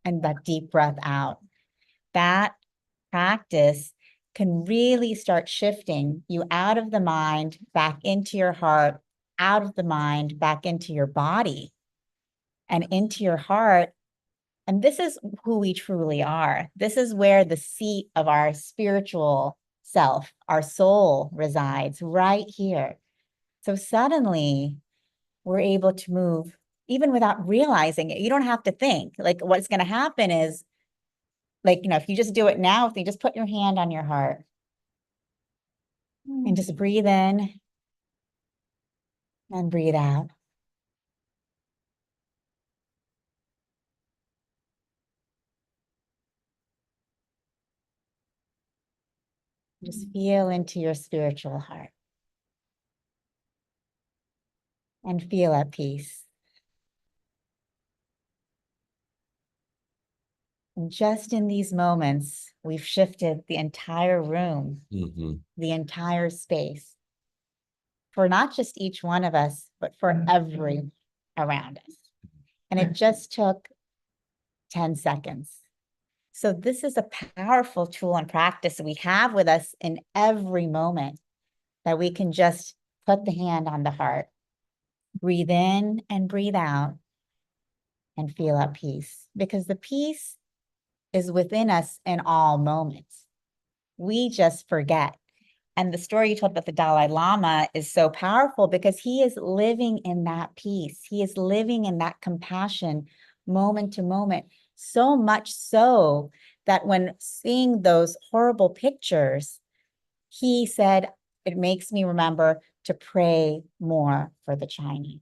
and that deep breath out. That practice can really start shifting you out of the mind, back into your heart, out of the mind, back into your body and into your heart. And this is who we truly are. This is where the seat of our spiritual self, our soul resides, right here. So suddenly we're able to move even without realizing it. You don't have to think. Like what's going to happen is, like, if you just do it now, if you just put your hand on your heart and just breathe in and breathe out. Just feel into your spiritual heart and feel at peace. And just in these moments, we've shifted the entire room, the entire space for not just each one of us, but for every around us. And it just took 10 seconds. So this is a powerful tool and practice we have with us in every moment that we can just put the hand on the heart, breathe in and breathe out, and feel at peace. Because the peace is within us in all moments. We just forget. And the story you told about the Dalai Lama is so powerful because he is living in that peace. He is living in that compassion moment to moment. So much so that when seeing those horrible pictures, he said, it makes me remember to pray more for the Chinese.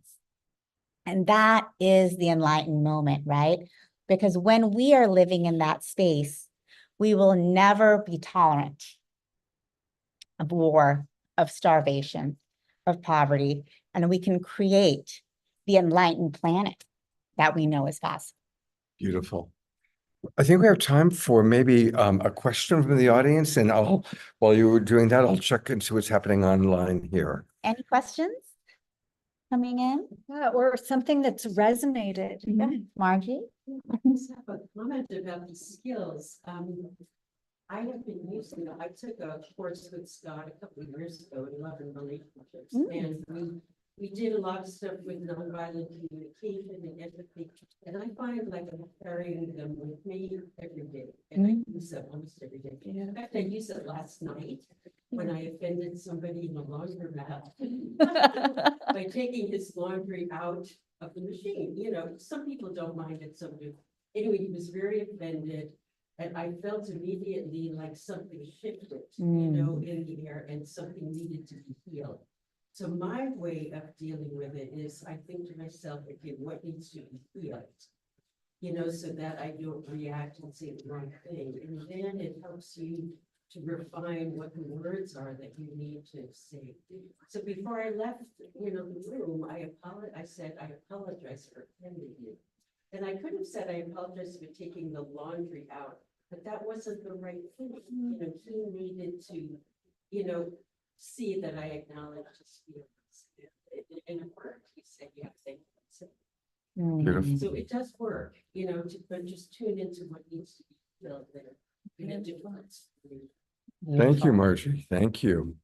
And that is the enlightened moment, right? Because when we are living in that space, we will never be tolerant of war, of starvation, of poverty, and we can create the enlightened planet that we know is possible. Beautiful. I think we have time for maybe a question from the audience, and while you were doing that, I'll check and see what's happening online here. Any questions coming in? Yeah, or something that's resonated. Margie? I just have a comment about the skills. I have been using, I took a course with Scott a couple of years ago in love and relationships, Mm. and we did a lot of stuff with nonviolent communication and empathy. And I find like I'm carrying them with me every day, and I use them almost every day. In fact, I used it last night when I offended somebody in a laundromat by taking his laundry out of the machine. You know, some people don't mind it, some do. Anyway, he was very offended. And I felt immediately like something shifted, you know, in the air, and something needed to be healed. So my way of dealing with it is I think to myself, okay, what needs to be healed? You know, so that I don't react and say the wrong thing. And then it helps you to refine what the words are that you need to say. So before I left, you know, the room, I said, I apologize for offending you. And I could have said, I apologize for taking the laundry out, but that wasn't the right thing. You know, he needed to, you know, see that I acknowledged his feelings. And it worked. He said, yeah, thank you. Beautiful. So it does work, you know, but just tune into what needs to be filled there. In a difference. Thank you, Marjorie. Thank you.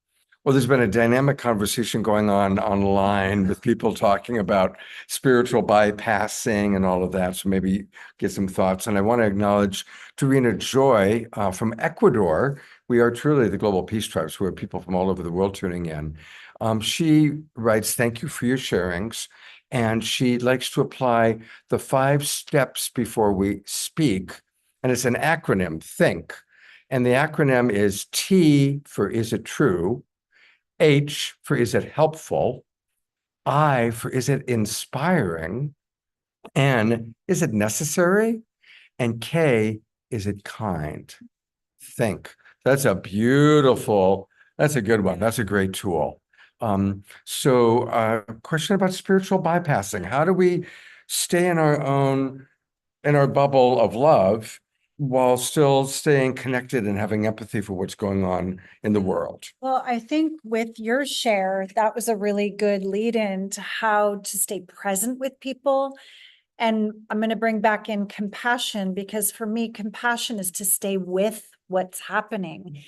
Well, there's been a dynamic conversation going on online with people talking about spiritual bypassing and all of that. So maybe get some thoughts. And I want to acknowledge Dorina Joy from Ecuador. We are truly the Global Peace Tribes, who are people from all over the world tuning in. She writes, thank you for your sharings. And she likes to apply the 5 steps before we speak. And it's an acronym, THINK. And the acronym is T for is it true? H for is it helpful? I for is it inspiring? N, is it necessary? And K, is it kind? Think. That's a beautiful, that's a good one. That's a great tool. So question about spiritual bypassing. How do we stay in our bubble of love while still staying connected and having empathy for what's going on in the world? Well, I think with your share, that was a really good lead in to how to stay present with people. And I'm going to bring back in compassion, because for me, compassion is to stay with what's happening.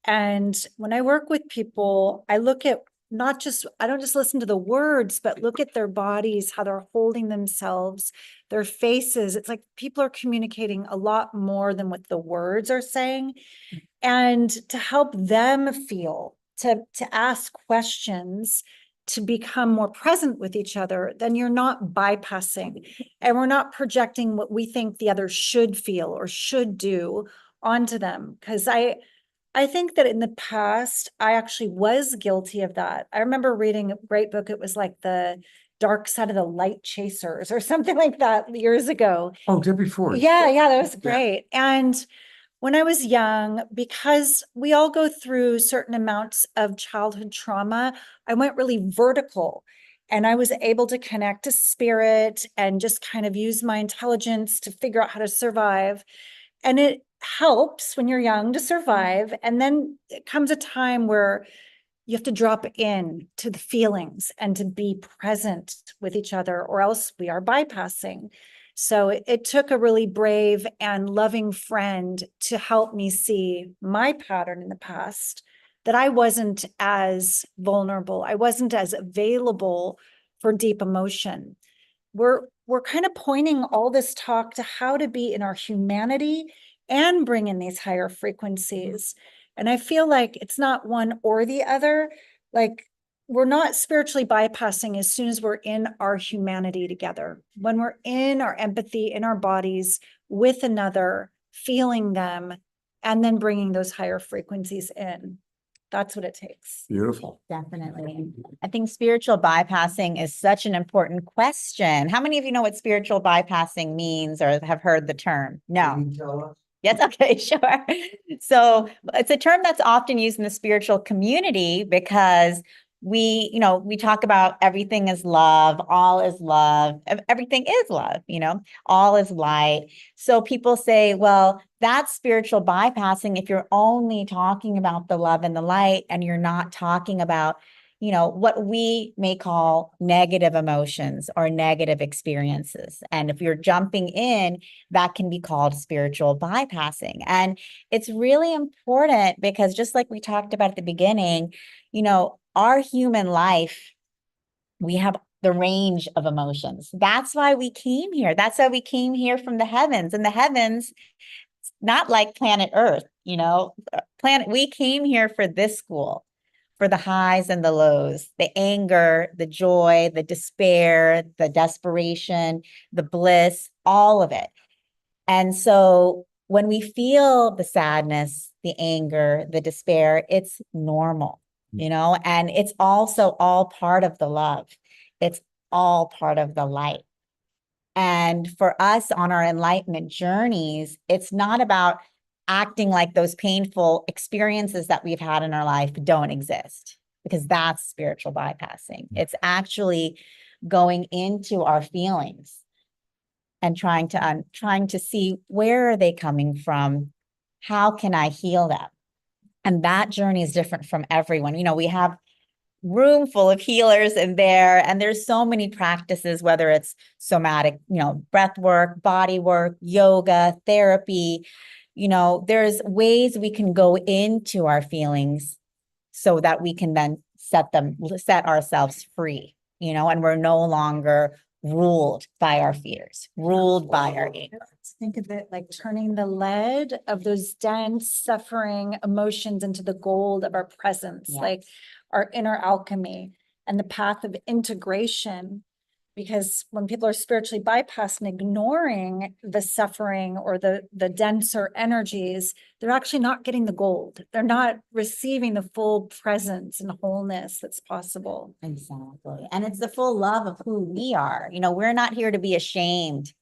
And when I work with people, I look at I don't just listen to the words, but look at their bodies, how they're holding themselves, their faces. It's like people are communicating a lot more than what the words are saying. And to help them feel, to ask questions, to become more present with each other, then you're not bypassing, and we're not projecting what we think the other should feel or should do onto them. Because I think that in the past, I actually was guilty of that. I remember reading a great book. It was like The Dark Side of the Light Chasers or something like that years ago. Oh, Debbie Ford. Yeah, that was great. And when I was young, because we all go through certain amounts of childhood trauma, I went really vertical, and I was able to connect to spirit and just kind of use my intelligence to figure out how to survive. And it helps when you're young to survive. And then it comes a time where you have to drop in to the feelings and to be present with each other, or else we are bypassing. So it took a really brave and loving friend to help me see my pattern in the past, that I wasn't as vulnerable. I wasn't as available for deep emotion. We're kind of pointing all this talk to how to be in our humanity and bring in these higher frequencies. And I feel like it's not one or the other. Like, we're not spiritually bypassing as soon as we're in our humanity together. When we're in our empathy, in our bodies with another, feeling them, and then bringing those higher frequencies in. That's what it takes. Beautiful. Definitely. I think spiritual bypassing is such an important question. How many of you know what spiritual bypassing means or have heard the term? No. Can you tell us? Yes, okay, sure. So it's a term that's often used in the spiritual community because we talk about everything is love, all is love, everything is love, all is light. So people say, well, that's spiritual bypassing if you're only talking about the love and the light and you're not talking about, what we may call negative emotions or negative experiences. And if you're jumping in, that can be called spiritual bypassing. And it's really important because just like we talked about at the beginning, our human life, we have the range of emotions. That's why we came here. That's why we came here from the heavens. And the heavens, not like planet Earth, we came here for this school, for the highs and the lows, the anger, the joy, the despair, the desperation, the bliss, all of it. And so when we feel the sadness, the anger, the despair, it's normal, and it's also all part of the love. It's all part of the light. And for us on our enlightenment journeys, it's not about acting like those painful experiences that we've had in our life don't exist, because that's spiritual bypassing. It's actually going into our feelings and trying to see, where are they coming from? How can I heal them? And that journey is different from everyone. We have room full of healers in there, and there's so many practices, whether it's somatic, breath work, body work, yoga, therapy. There's ways we can go into our feelings so that we can then set ourselves free, and we're no longer ruled by our fears, ruled by our anger. Think of it like turning the lead of those dense, suffering emotions into the gold of our presence, Yes. like our inner alchemy and the path of integration. Because when people are spiritually bypassed and ignoring the suffering or the denser energies, they're actually not getting the gold. They're not receiving the full presence and wholeness that's possible. Exactly. And it's the full love of who we are. We're not here to be ashamed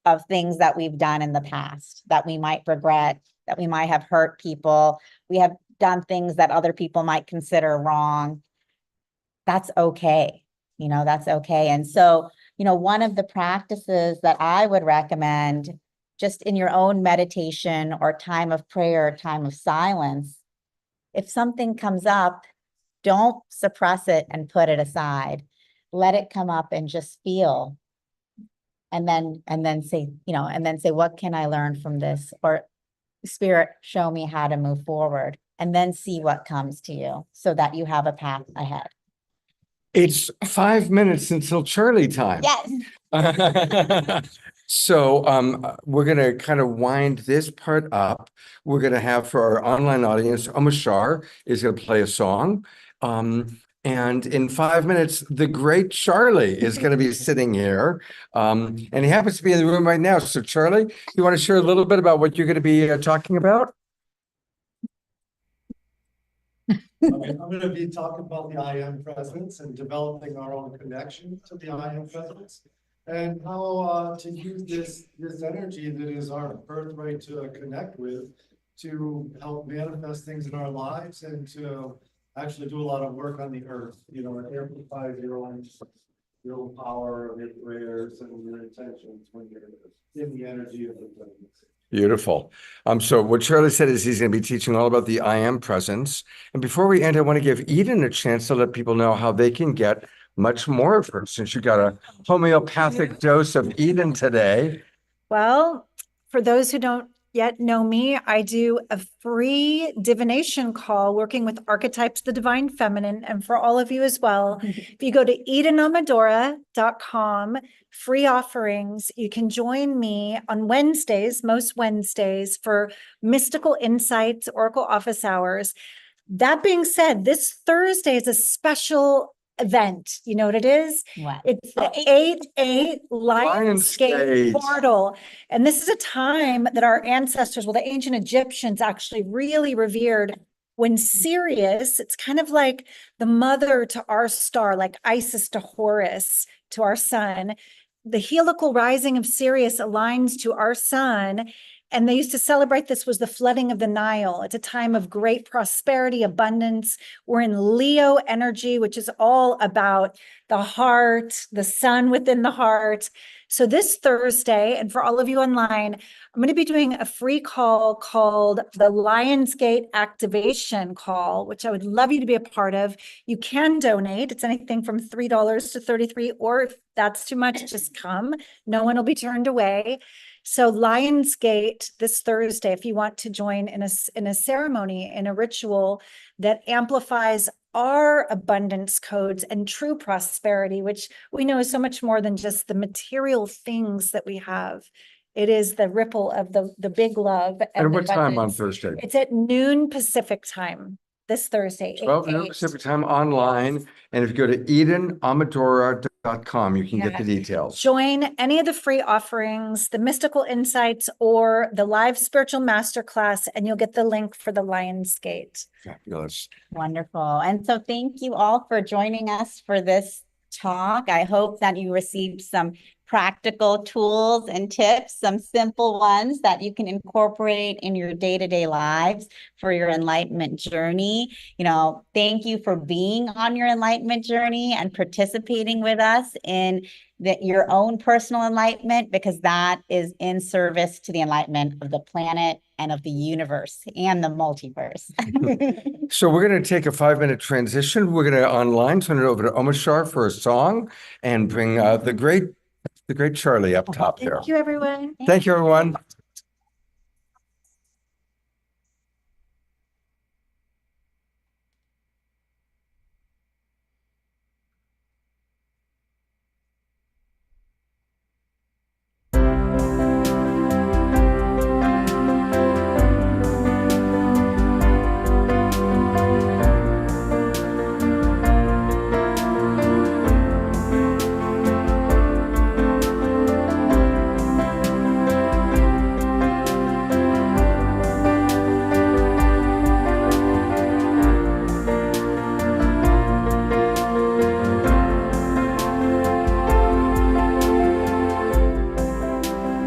of things that we've done in the past, that we might regret, that we might have hurt people. We have done things that other people might consider wrong. That's okay. That's okay. And so, one of the practices that I would recommend, just in your own meditation or time of prayer, time of silence, if something comes up, don't suppress it and put it aside. Let it come up and just feel. And then say, what can I learn from this? Or Spirit, show me how to move forward, and then see what comes to you so that you have a path ahead. It's 5 minutes until Charlie time. Yes. So we're going to kind of wind this part up. We're going to have, for our online audience, Omashar is going to play a song. And in 5 minutes, the great Charlie is going to be sitting here. And he happens to be in the room right now. So Charlie, you want to share a little bit about what you're going to be talking about? I'm going to be talking about the I am presence and developing our own connection to the I am presence, and how to use this energy that is our birthright to connect with, to help manifest things in our lives, and to actually do a lot of work on the earth. It amplifies your own power of your prayers and your intentions when you're in the energy of the presence. Beautiful. So what Charlie said is he's going to be teaching all about the I am presence. And before we end, I want to give Eden a chance to let people know how they can get much more of her, since you got a homeopathic dose of Eden today. Well, for those who don't yet know me, I do a free divination call working with archetypes of the divine feminine. And for all of you as well, if you go to EdenAmadora.com, free offerings, you can join me on Wednesdays, most Wednesdays, for mystical insights, oracle office hours. That being said, this Thursday is a special event. You know what it is? What? It's the 8/8 Lionscape Lionsgate. portal. And this is a time that our ancestors, the ancient Egyptians actually really revered, when Sirius, it's kind of like the mother to our star, like Isis to Horus to our sun. The helical rising of Sirius aligns to our sun, And they used to celebrate this was the flooding of the Nile. It's a time of great prosperity, abundance. We're in Leo energy, which is all about the heart, the sun within the heart. So this Thursday, and for all of you online, I'm going to be doing a free call called the Lionsgate Activation Call, which I would love you to be a part of. You can donate. It's anything from $3 to $33, or if that's too much, just come. No one will be turned away. So Lionsgate this Thursday, if you want to join in a ceremony, in a ritual that amplifies our abundance codes and true prosperity, which we know is so much more than just the material things that we have. It is the ripple of the big love. And the what time on abundance. Thursday? It's at noon Pacific time this Thursday. 12 8 to noon 8. Pacific time online. And if you go to EdenAmadora.com, you can get Yeah. the details. Join any of the free offerings, the mystical insights, or the live spiritual masterclass, and you'll get the link for the Lionsgate. Fabulous. Wonderful. And so thank you all for joining us for this talk. I hope that you received some practical tools and tips, some simple ones that you can incorporate in your day-to-day lives for your enlightenment journey. Thank you for being on your enlightenment journey and participating with us in your own personal enlightenment, because that is in service to the enlightenment of the planet and of the universe and the multiverse. So we're going to take a 5-minute transition. We're going to online turn it over to Omashar for a song and bring the great Charlie up top here. Thank you, everyone. Thank you, everyone.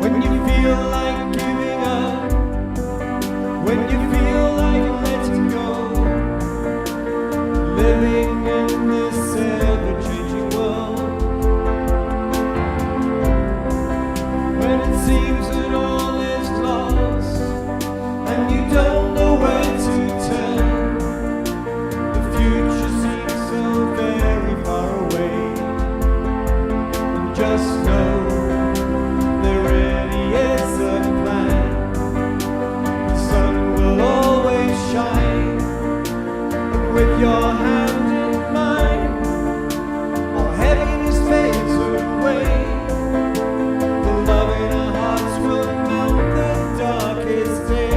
When you feel like giving up, when you feel like letting go, living in this ever-changing world, when it seems that all is lost and you don't know where to turn, the future seems so very far away, and just know there really is a plan. The sun will always shine, and with your hand in mine, all heaviness fades away. The love in our hearts will melt the darkest day.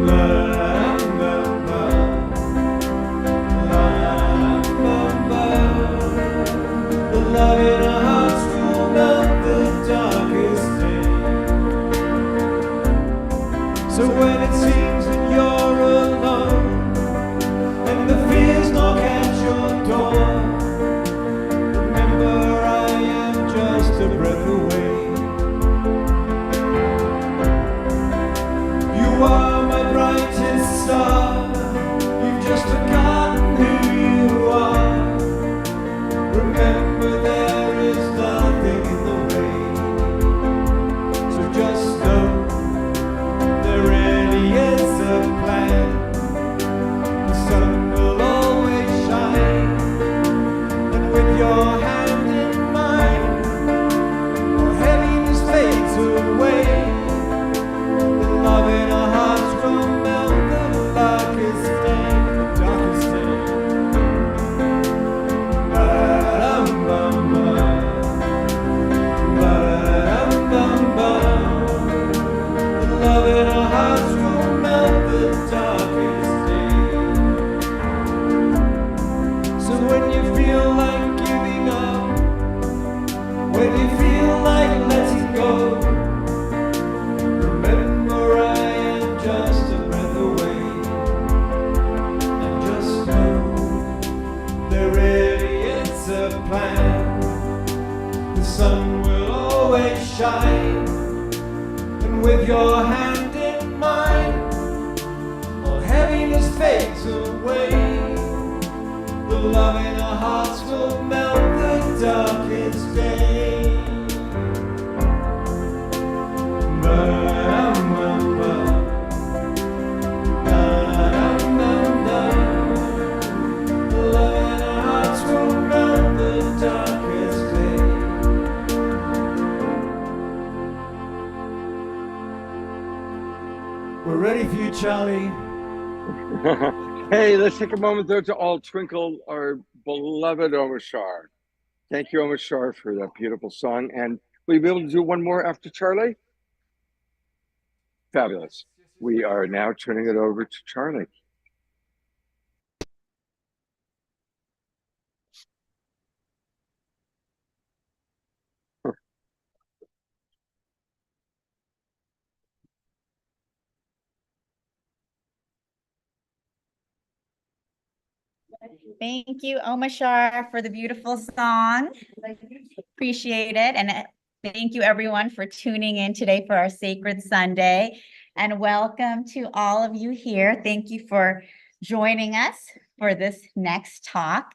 La la la la la la. The love in our hearts will melt the darkest day. So when it seems that you're alone and the fears knock at your door, remember I am just a breath away. You are my brightest star. You've just forgotten who you are. Remember there is nothing in the way. So just know there really is a plan. The sun will always shine, and with your hand in mine, all heaviness fades away. The love in our hearts will melt the darkest day, the darkest day. The love in our hearts will melt the darkest day. So when you feel like giving up, when you feel like letting go, remember I am just a breath away. And just know there really is a plan. The sun will always shine. And with your hand in mine, all heaviness fades away. The love in our hearts will melt the darkest day. We're ready for you, Charlie. Hey, let's take a moment though to all twinkle our beloved Omashar. Thank you, Omashar, for that beautiful song. And will you be able to do one more after Charlie? Fabulous. We are now turning it over to Charlie. Thank you, Omashar, for the beautiful song. Appreciate it. And thank you, everyone, for tuning in today for our Sacred Sunday. And welcome to all of you here. Thank you for joining us for this next talk.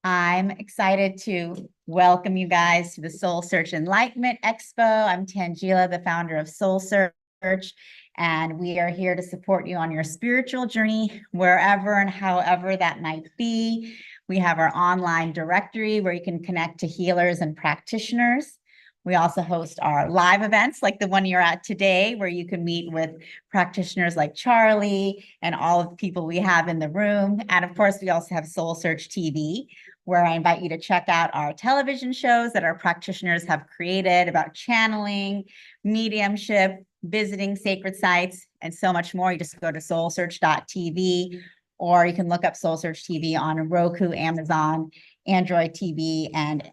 I'm excited to welcome you guys to the Soul Search Enlightenment Expo. I'm Tangela, the founder of Soul Search, and we are here to support you on your spiritual journey, wherever and however that might be. We have our online directory where you can connect to healers and practitioners. We also host our live events like the one you're at today, where you can meet with practitioners like Charlie and all of the people we have in the room. And of course, we also have Soul Search TV, where I invite you to check out our television shows that our practitioners have created about channeling, mediumship, visiting sacred sites, and so much more. You just go to soulsearch.tv, or you can look up Soul Search TV on Roku, Amazon, Android TV, and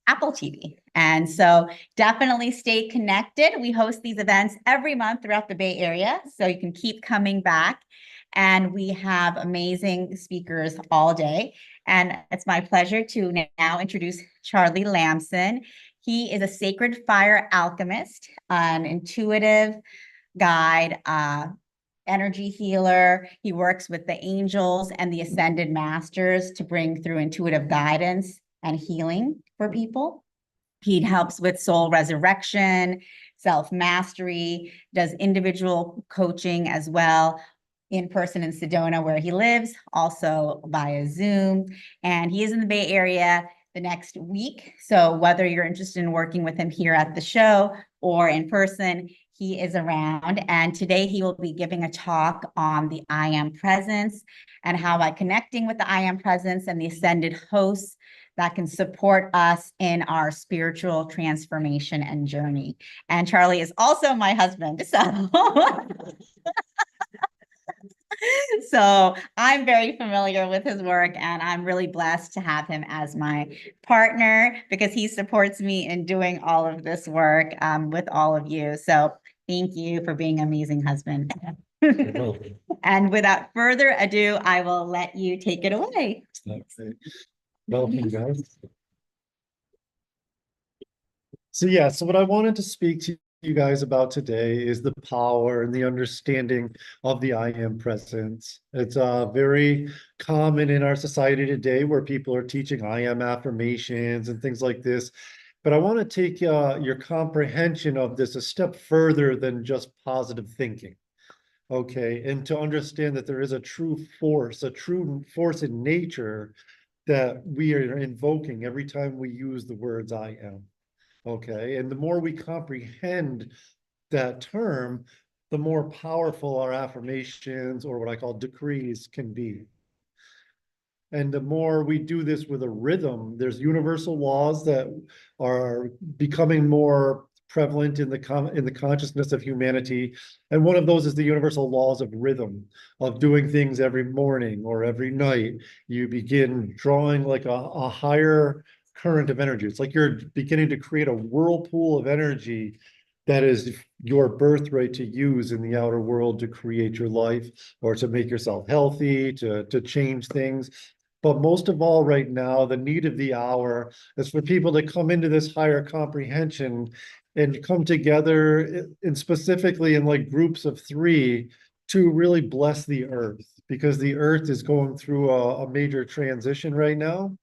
Apple TV. And so definitely stay connected. We host these events every month throughout the Bay Area, so you can keep coming back. And we have amazing speakers all day. And it's my pleasure to now introduce Charlie Lamson. He is a sacred fire alchemist, an intuitive guide, energy healer. He works with the angels and the ascended masters to bring through intuitive guidance and healing for people. He helps with soul resurrection, self-mastery, does individual coaching as well, in person in Sedona where he lives, also via Zoom. And he is in the Bay Area the next week. So whether you're interested in working with him here at the show or in person, he is around. And today he will be giving a talk on the I Am Presence and how by connecting with the I Am Presence and the ascended hosts that can support us in our spiritual transformation and journey. And Charlie is also my husband, so so I'm very familiar with his work, and I'm really blessed to have him as my partner because he supports me in doing all of this work with all of you. So thank you for being an amazing husband. And without further ado, I will let you take it away. Welcome, guys. So what I wanted to speak to you guys about today is the power and the understanding of the I Am Presence. It's very common in our society today where people are teaching I Am affirmations and things like this. But I want to take your comprehension of this a step further than just positive thinking. Okay, and to understand that there is a true force in nature that we are invoking every time we use the words I am. Okay, and the more we comprehend that term, the more powerful our affirmations, or what I call decrees, can be. And the more we do this with a rhythm, there's universal laws that are becoming more prevalent in the consciousness of humanity. And one of those is the universal laws of rhythm, of doing things every morning or every night. You begin drawing like a higher current of energy. It's like you're beginning to create a whirlpool of energy that is your birthright to use in the outer world to create your life or to make yourself healthy, to change things. But most of all right now, the need of the hour is for people to come into this higher comprehension and come together and specifically in like groups of 3 to really bless the earth, because the earth is going through a major transition right now.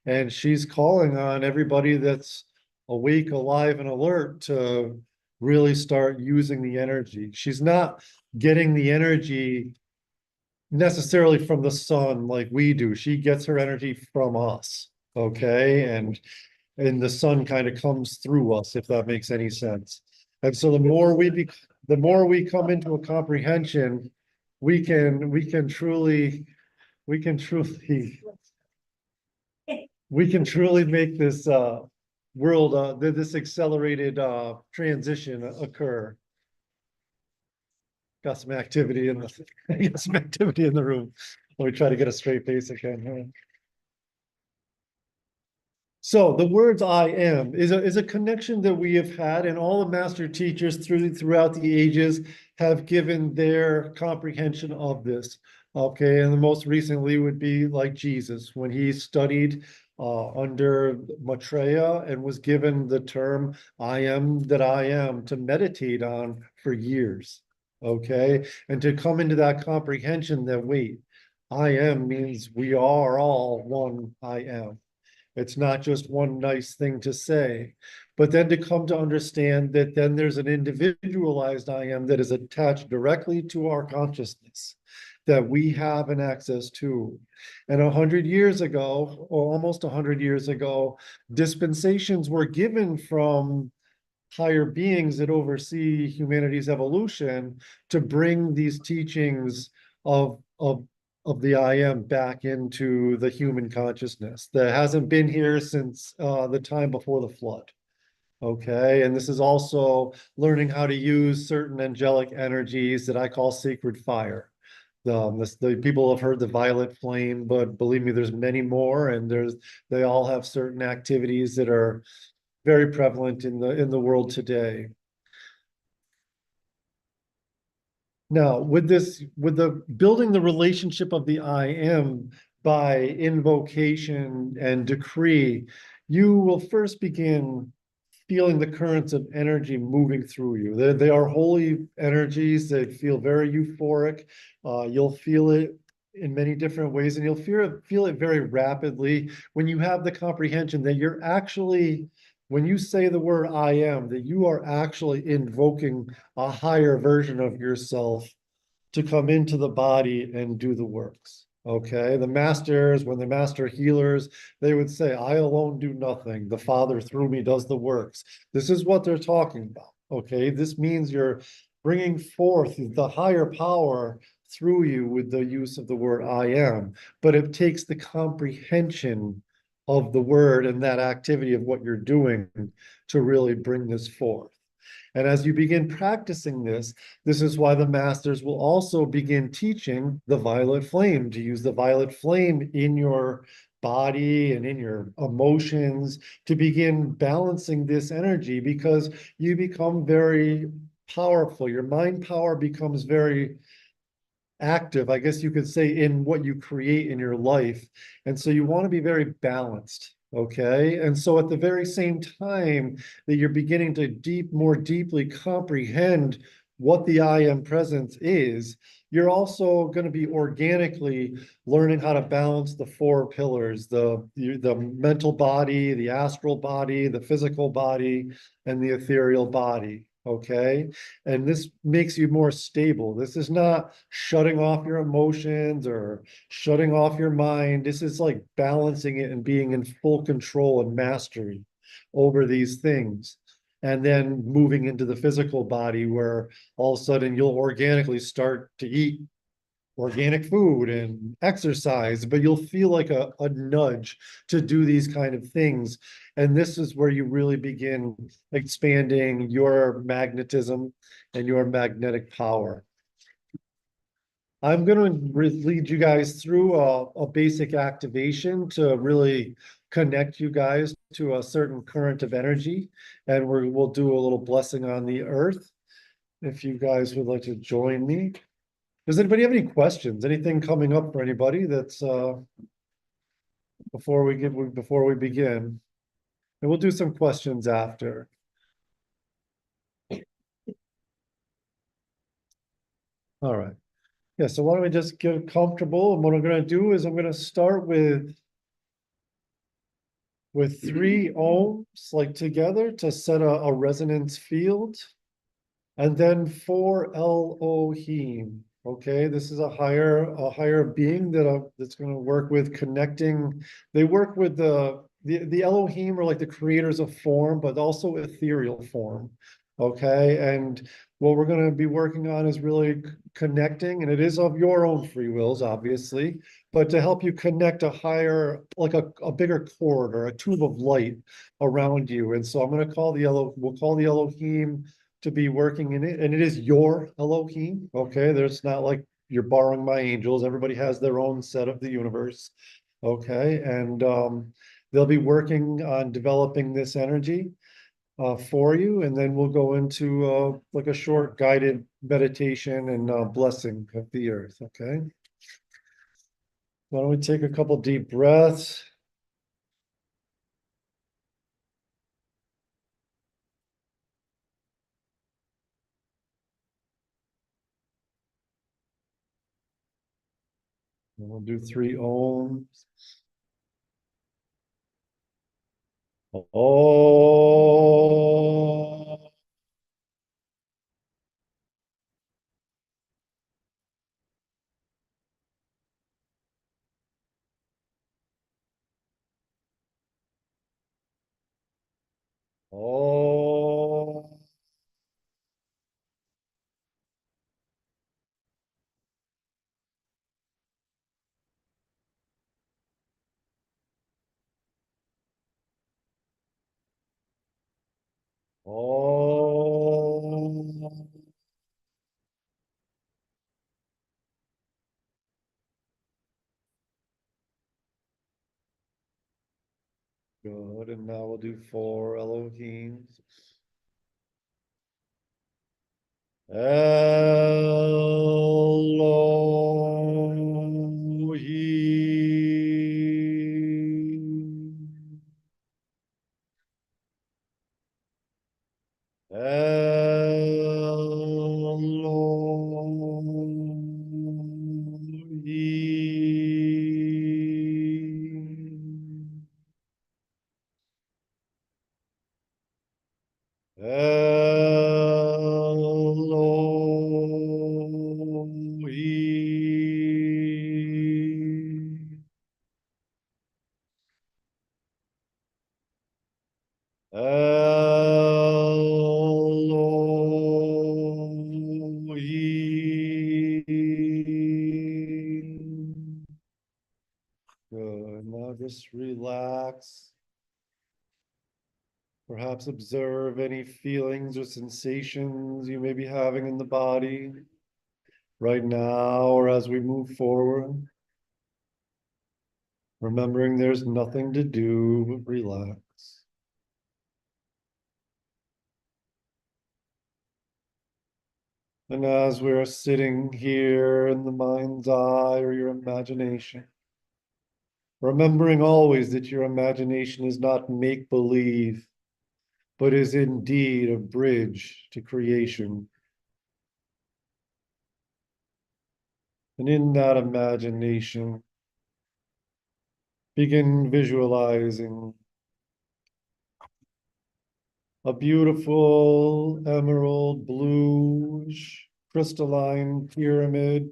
And she's calling on everybody that's awake, alive, and alert to really start using the energy. She's not getting the energy necessarily from the sun like we do. She gets her energy from us, okay? And the sun kind of comes through us, if that makes any sense. And so the more we come into a comprehension, we can truly make this world this accelerated transition occur. Got some activity in the got some activity in the room. Let me try to get a straight face again. Huh? So the words I am is a connection that we have had, and all the master teachers throughout the ages have given their comprehension of this. Okay, and the most recently would be like Jesus when he studied under Maitreya and was given the term I am that I am to meditate on for years. Okay, and to come into that comprehension that wait, I am means we are all one I am. It's not just one nice thing to say, but then to come to understand that then there's an individualized I am that is attached directly to our consciousness that we have an access to. And 100 years ago, or almost 100 years ago, dispensations were given from higher beings that oversee humanity's evolution to bring these teachings of the I am back into the human consciousness that hasn't been here since the time before the flood. Okay, and this is also learning how to use certain angelic energies that I call sacred fire. The people have heard the violet flame, but believe me, there's many more, and they all have certain activities that are very prevalent in the world today. Now, with the building the relationship of the I am by invocation and decree, you will first begin feeling the currents of energy moving through you. They are holy energies. They feel very euphoric. You'll feel it in many different ways, and you'll feel it very rapidly when you have the comprehension that you're actually, when you say the word I am, that you are actually invoking a higher version of yourself to come into the body and do the works. Okay, the masters, when the master healers, they would say, I alone do nothing. The Father through me does the works. This is what they're talking about. Okay, this means you're bringing forth the higher power through you with the use of the word I am, but it takes the comprehension of the word and that activity of what you're doing to really bring this forth. And as you begin practicing this is why the masters will also begin teaching the violet flame, to use the violet flame in your body and in your emotions, to begin balancing this energy, because you become very powerful. Your mind power becomes very active, I guess you could say, in what you create in your life. And so you want to be very balanced. Okay, and so at the very same time that you're beginning to more deeply comprehend what the I am presence is, you're also going to be organically learning how to balance the 4 pillars, the mental body, the astral body, the physical body, and the ethereal body. Okay, and this makes you more stable. This is not shutting off your emotions or shutting off your mind. This is like balancing it and being in full control and mastery over these things. And then moving into the physical body, where all of a sudden you'll organically start to eat organic food and exercise, but you'll feel like a nudge to do these kind of things. And this is where you really begin expanding your magnetism and your magnetic power. I'm going to lead you guys through a basic activation to really connect you guys to a certain current of energy. And we'll do a little blessing on the earth. If you guys would like to join me. Does anybody have any questions? Anything coming up for anybody that's before we begin? And we'll do some questions after. All right. Yeah, so why don't we just get comfortable, and what I'm gonna do is I'm gonna start with 3 ohms, like together, to set a resonance field. And then 4 Elohim, okay? This is a higher being that's gonna work with connecting. They work with the Elohim are like the creators of form, but also ethereal form, okay? And what we're gonna be working on is really connecting, and it is of your own free wills, obviously, but to help you connect a higher, like a bigger cord or a tube of light around you. And so I'm gonna call we'll call the Elohim to be working in it, and it is your Elohim, okay? There's not like you're borrowing my angels. Everybody has their own set of the universe, okay? And they'll be working on developing this energy for you, and then we'll go into like a short guided meditation and blessing of the earth, okay? Why don't we take a couple deep breaths? And we'll do 3 ohms. Oh. Oh. Oh. Good, and now we'll do 4 Elohims. Elohim. Elohim. Elohim. Elohim. Good. Now just relax. Perhaps observe any feelings or sensations you may be having in the body right now or as we move forward. Remembering there's nothing to do but relax. And as we're sitting here in the mind's eye or your imagination, remembering always that your imagination is not make-believe, but is indeed a bridge to creation. And in that imagination, begin visualizing a beautiful emerald bluish crystalline pyramid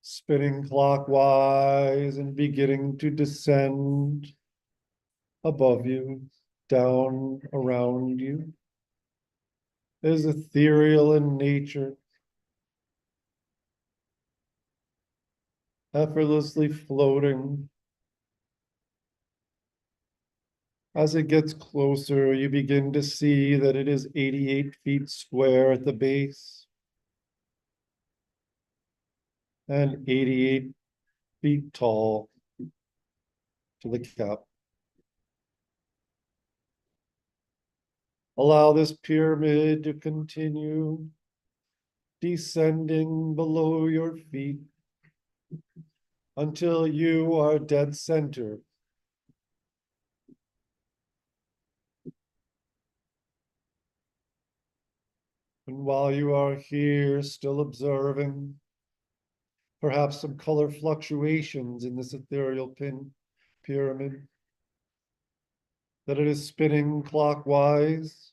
spinning clockwise and beginning to descend above you, down around you. It is ethereal in nature, effortlessly floating. As it gets closer, you begin to see that it is 88 feet square at the base and 88 feet tall to the cap. Allow this pyramid to continue descending below your feet until you are dead center. And while you are here, still observing, perhaps some color fluctuations in this ethereal pyramid, that it is spinning clockwise.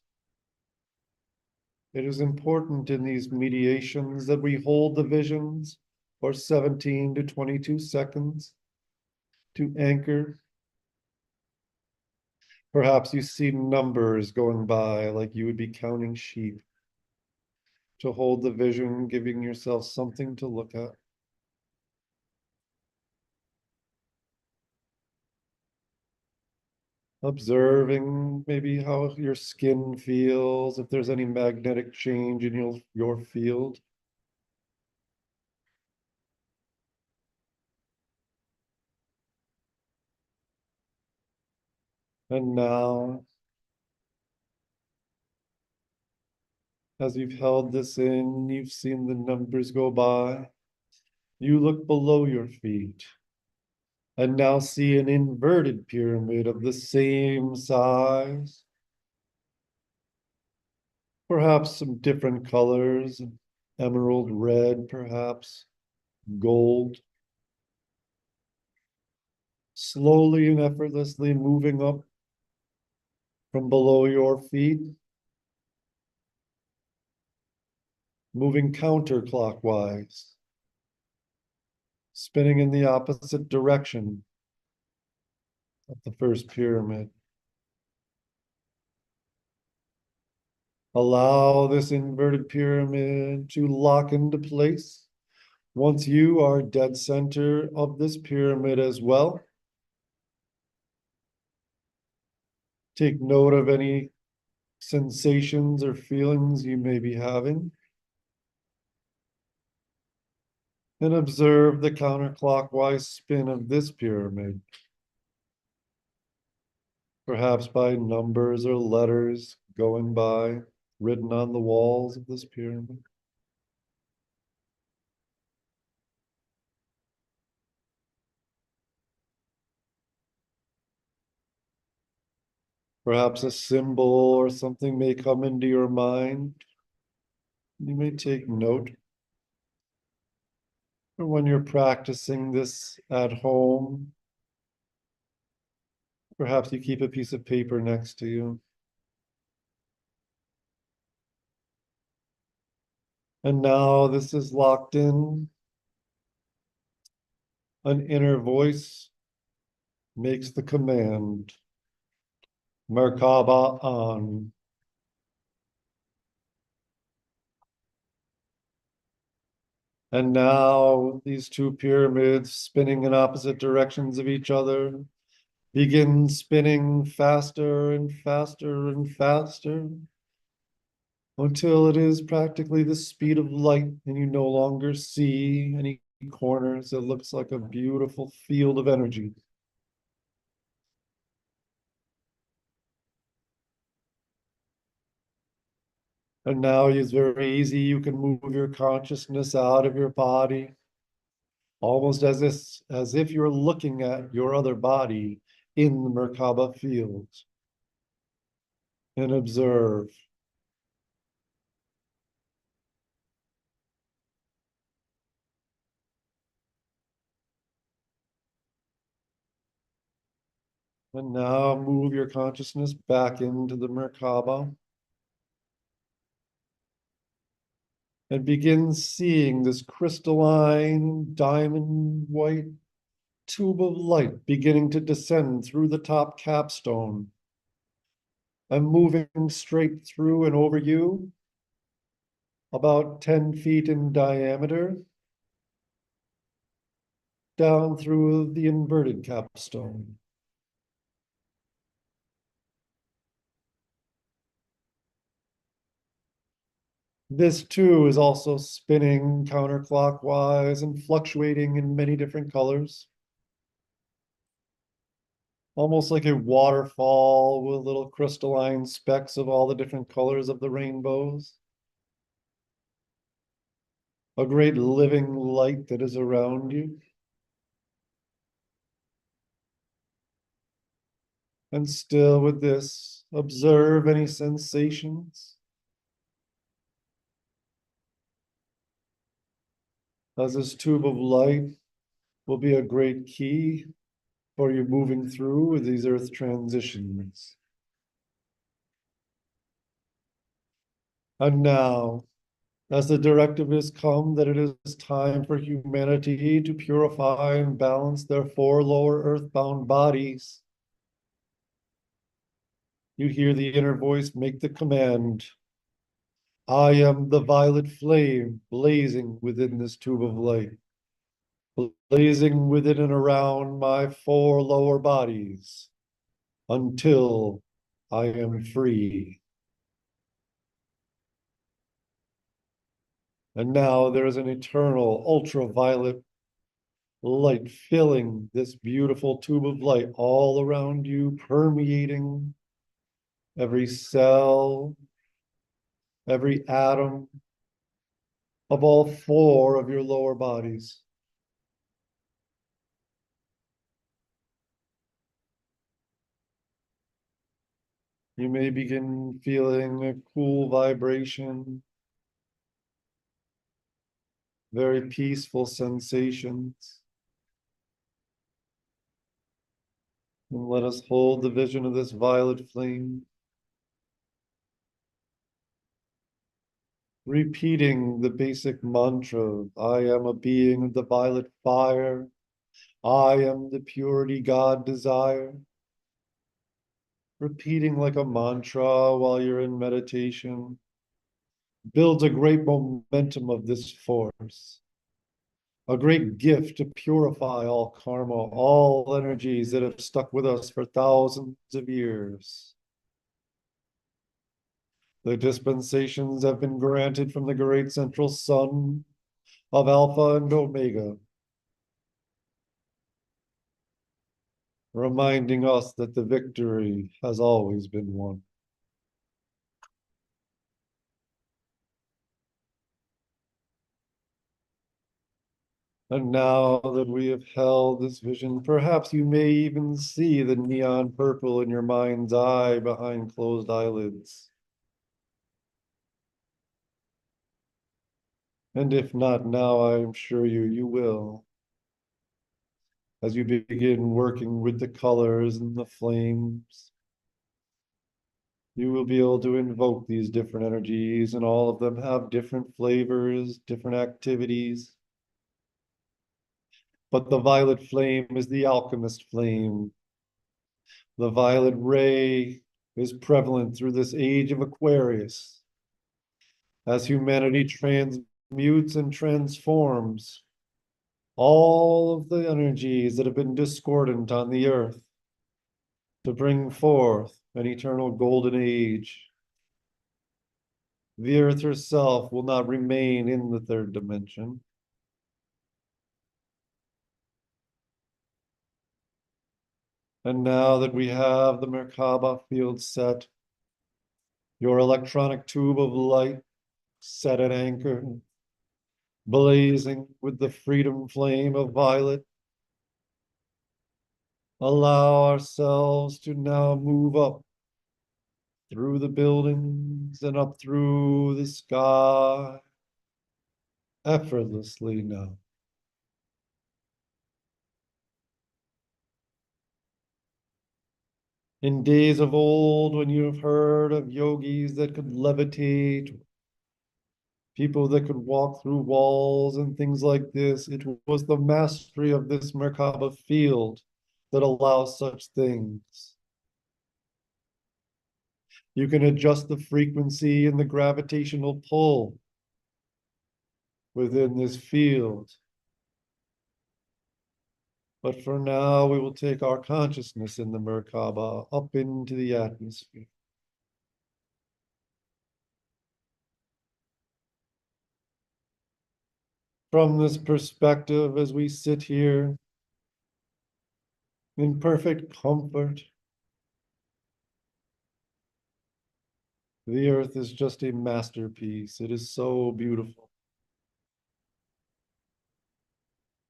It is important in these mediations that we hold the visions for 17 to 22 seconds to anchor. Perhaps you see numbers going by like you would be counting sheep. To hold the vision, giving yourself something to look at. Observing maybe how your skin feels, if there's any magnetic change in your field. And now, as you've held this in, you've seen the numbers go by. You look below your feet and now see an inverted pyramid of the same size. Perhaps some different colors, emerald red, perhaps gold. Slowly and effortlessly moving up from below your feet, moving counterclockwise, spinning in the opposite direction of the first pyramid. Allow this inverted pyramid to lock into place. Once you are dead center of this pyramid as well, take note of any sensations or feelings you may be having. And observe the counterclockwise spin of this pyramid. Perhaps by numbers or letters going by, written on the walls of this pyramid. Perhaps a symbol or something may come into your mind. You may take note. Or when you're practicing this at home, perhaps you keep a piece of paper next to you. And now this is locked in. An inner voice makes the command. Merkaba on. And now these two pyramids spinning in opposite directions of each other begin spinning faster and faster and faster until it is practically the speed of light and you no longer see any corners. It looks like a beautiful field of energy. And now it's very easy. You can move your consciousness out of your body, almost as if you're looking at your other body in the Merkaba field. And observe. And now move your consciousness back into the Merkaba. And begin seeing this crystalline diamond white tube of light beginning to descend through the top capstone and moving straight through and over you, about 10 feet in diameter, down through the inverted capstone. This too is also spinning counterclockwise and fluctuating in many different colors. Almost like a waterfall with little crystalline specks of all the different colors of the rainbows. A great living light that is around you. And still with this, observe any sensations. as this tube of light will be a great key for you moving through with these earth transitions. And now, as the directive has come that it is time for humanity to purify and balance their 4 lower earthbound bodies, you hear the inner voice make the command. I am the violet flame blazing within this tube of light, blazing within and around my 4 lower bodies until I am free. And now there is an eternal ultraviolet light filling this beautiful tube of light all around you, permeating every cell, every atom of all 4 of your lower bodies. You may begin feeling a cool vibration, very peaceful sensations. And let us hold the vision of this violet flame, repeating the basic mantra, I am a being of the violet fire. I am the purity God desire. Repeating like a mantra while you're in meditation builds a great momentum of this force, a great gift to purify all karma, all energies that have stuck with us for thousands of years. The dispensations have been granted from the great central sun of Alpha and Omega, reminding us that the victory has always been won. And now that we have held this vision, perhaps you may even see the neon purple in your mind's eye behind closed eyelids. And if not now, I'm sure you will. As you begin working with the colors and the flames, you will be able to invoke these different energies, and all of them have different flavors, different activities. But the violet flame is the alchemist flame. The violet ray is prevalent through this age of Aquarius. As humanity transmutes and transforms all of the energies that have been discordant on the earth to bring forth an eternal golden age. The earth herself will not remain in the 3rd dimension. And now that we have the Merkaba field set, your electronic tube of light set at anchor, blazing with the freedom flame of violet, allow ourselves to now move up through the buildings and up through the sky, effortlessly now. In days of old, when you have heard of yogis that could levitate, people that could walk through walls and things like this, it was the mastery of this Merkaba field that allows such things. You can adjust the frequency and the gravitational pull within this field. But for now, we will take our consciousness in the Merkaba up into the atmosphere. From this perspective, as we sit here in perfect comfort, the earth is just a masterpiece. It is so beautiful.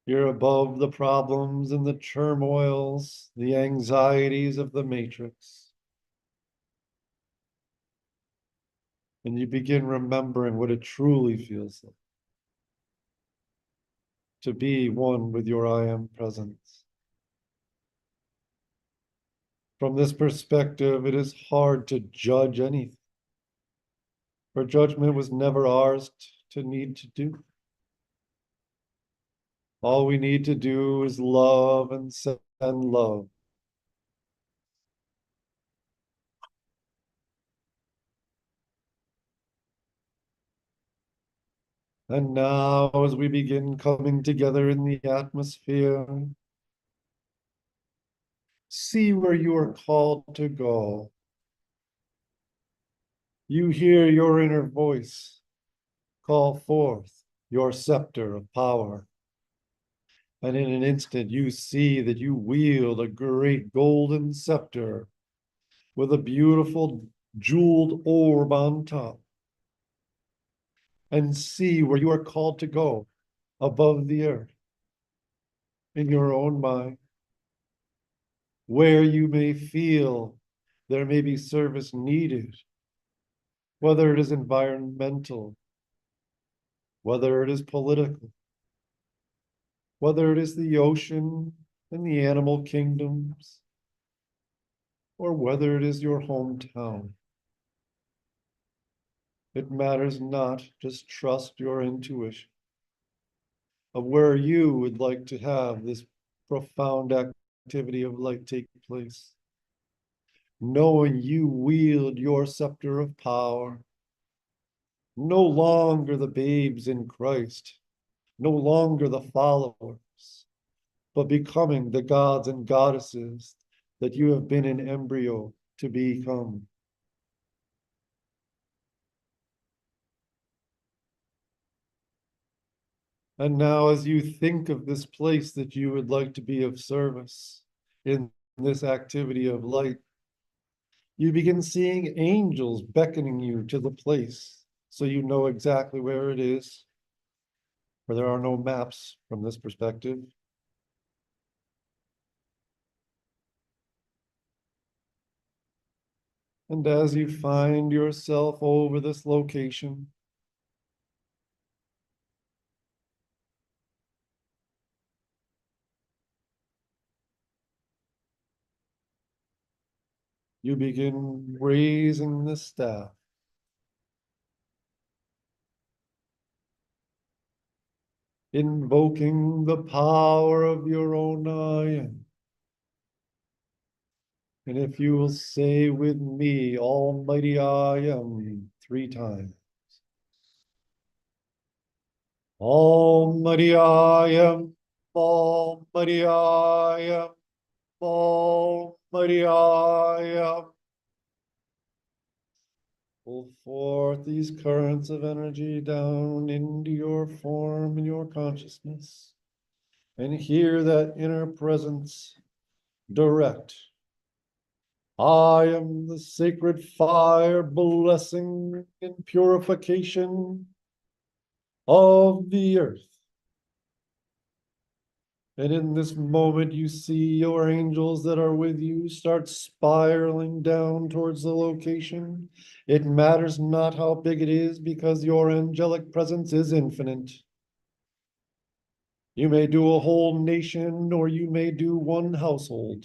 You're above the problems and the turmoils, the anxieties of the matrix. And you begin remembering what it truly feels like. to be one with your I am presence. From this perspective, it is hard to judge anything, for judgment was never ours to need to do. All we need to do is love and send love. And now, as we begin coming together in the atmosphere, see where you are called to go. You hear your inner voice call forth your scepter of power. And in an instant, you see that you wield a great golden scepter with a beautiful jeweled orb on top. And see where you are called to go above the earth in your own mind, where you may feel there may be service needed, whether it is environmental, whether it is political, whether it is the ocean and the animal kingdoms, or whether it is your hometown. It matters not, just trust your intuition of where you would like to have this profound activity of light take place. Knowing you wield your scepter of power, no longer the babes in Christ, no longer the followers, but becoming the gods and goddesses that you have been in embryo to become. And now, as you think of this place that you would like to be of service in this activity of light, you begin seeing angels beckoning you to the place so you know exactly where it is, for there are no maps from this perspective. And as you find yourself over this location, you begin raising the staff. Invoking the power of your own I am. And if you will say with me, Almighty I am, 3 times. Almighty I am, Almighty I am, Almighty I am. Pull forth these currents of energy down into your form and your consciousness, and hear that inner presence direct. I am the sacred fire, blessing and purification of the earth. And in this moment, you see your angels that are with you start spiraling down towards the location. It matters not how big it is, because your angelic presence is infinite. You may do a whole nation, or you may do one household.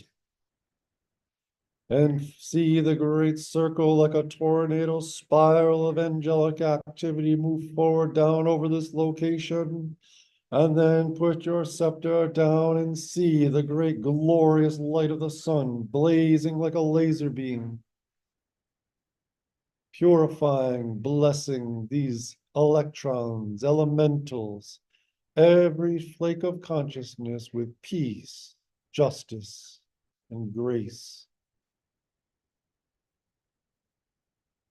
And see the great circle like a tornado spiral of angelic activity move forward down over this location. And then put your scepter down and see the great glorious light of the sun blazing like a laser beam, purifying, blessing these electrons, elementals, every flake of consciousness with peace, justice, and grace.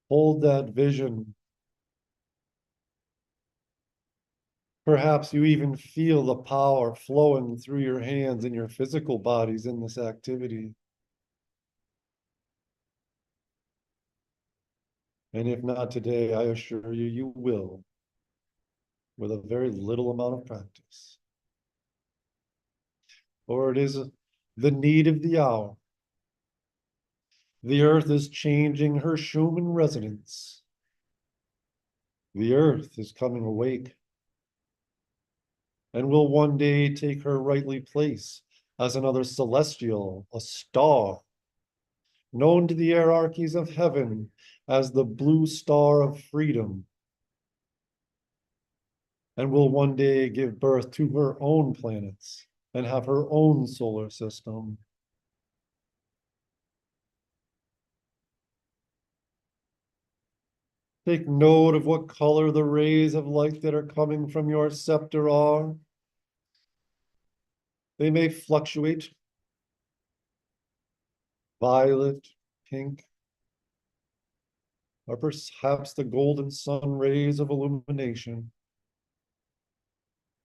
Hold that vision. Perhaps you even feel the power flowing through your hands and your physical bodies in this activity. And if not today, I assure you, you will, with a very little amount of practice. For it is the need of the hour. The earth is changing her Schumann resonance. The earth is coming awake. and will one day take her rightly place as another celestial, a star, known to the hierarchies of heaven as the blue star of freedom, and will one day give birth to her own planets and have her own solar system. Take note of what color the rays of light that are coming from your scepter are. They may fluctuate. Violet, pink, or perhaps the golden sun rays of illumination,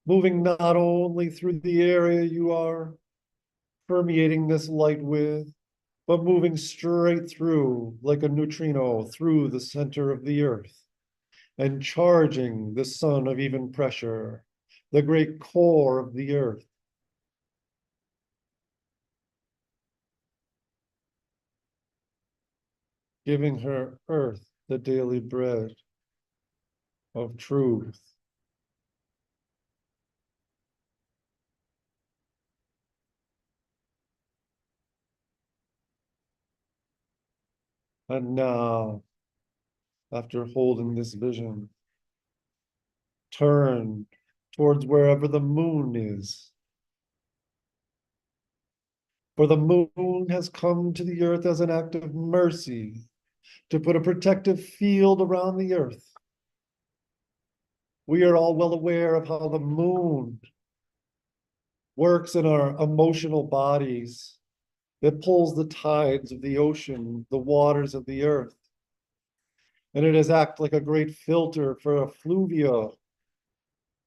moving not only through the area you are permeating this light with, but moving straight through like a neutrino through the center of the earth and charging the sun of even pressure, the great core of the earth. Giving her earth the daily bread of truth. And now, after holding this vision, turn towards wherever the moon is. For the moon has come to the earth as an act of mercy to put a protective field around the earth. We are all well aware of how the moon works in our emotional bodies. It pulls the tides of the ocean, the waters of the earth. And it has acted like a great filter for effluvia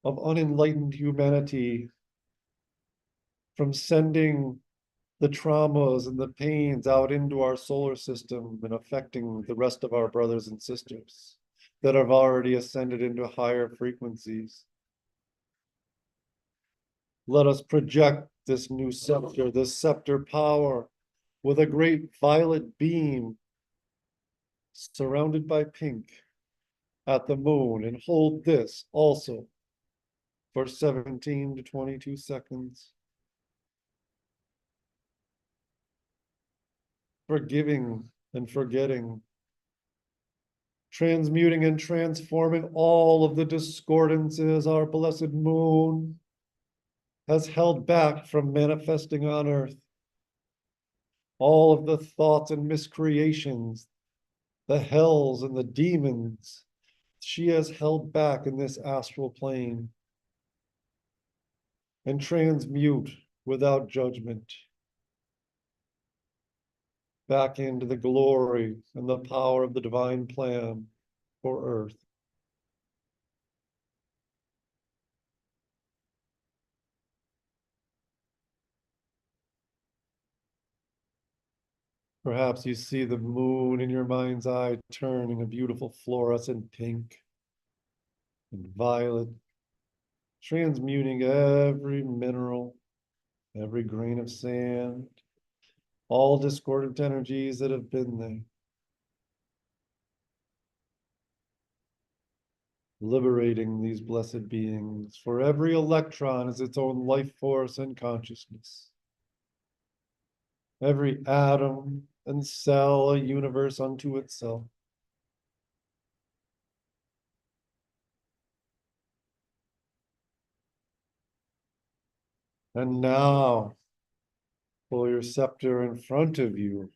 of unenlightened humanity from sending the traumas and the pains out into our solar system and affecting the rest of our brothers and sisters that have already ascended into higher frequencies. Let us project this new scepter, this scepter power, with a great violet beam surrounded by pink at the moon, and hold this also for 17 to 22 seconds. Forgiving and forgetting, transmuting and transforming all of the discordances our blessed moon has held back from manifesting on earth. All of the thoughts and miscreations, the hells and the demons she has held back in this astral plane, and transmute without judgment back into the glory and the power of the divine plan for earth. Perhaps you see the moon in your mind's eye turning a beautiful fluorescent pink and violet, transmuting every mineral, every grain of sand, all discordant energies that have been there. Liberating these blessed beings, for every electron is its own life force and consciousness. Every atom and cell a universe unto itself. And now, pull your scepter in front of you,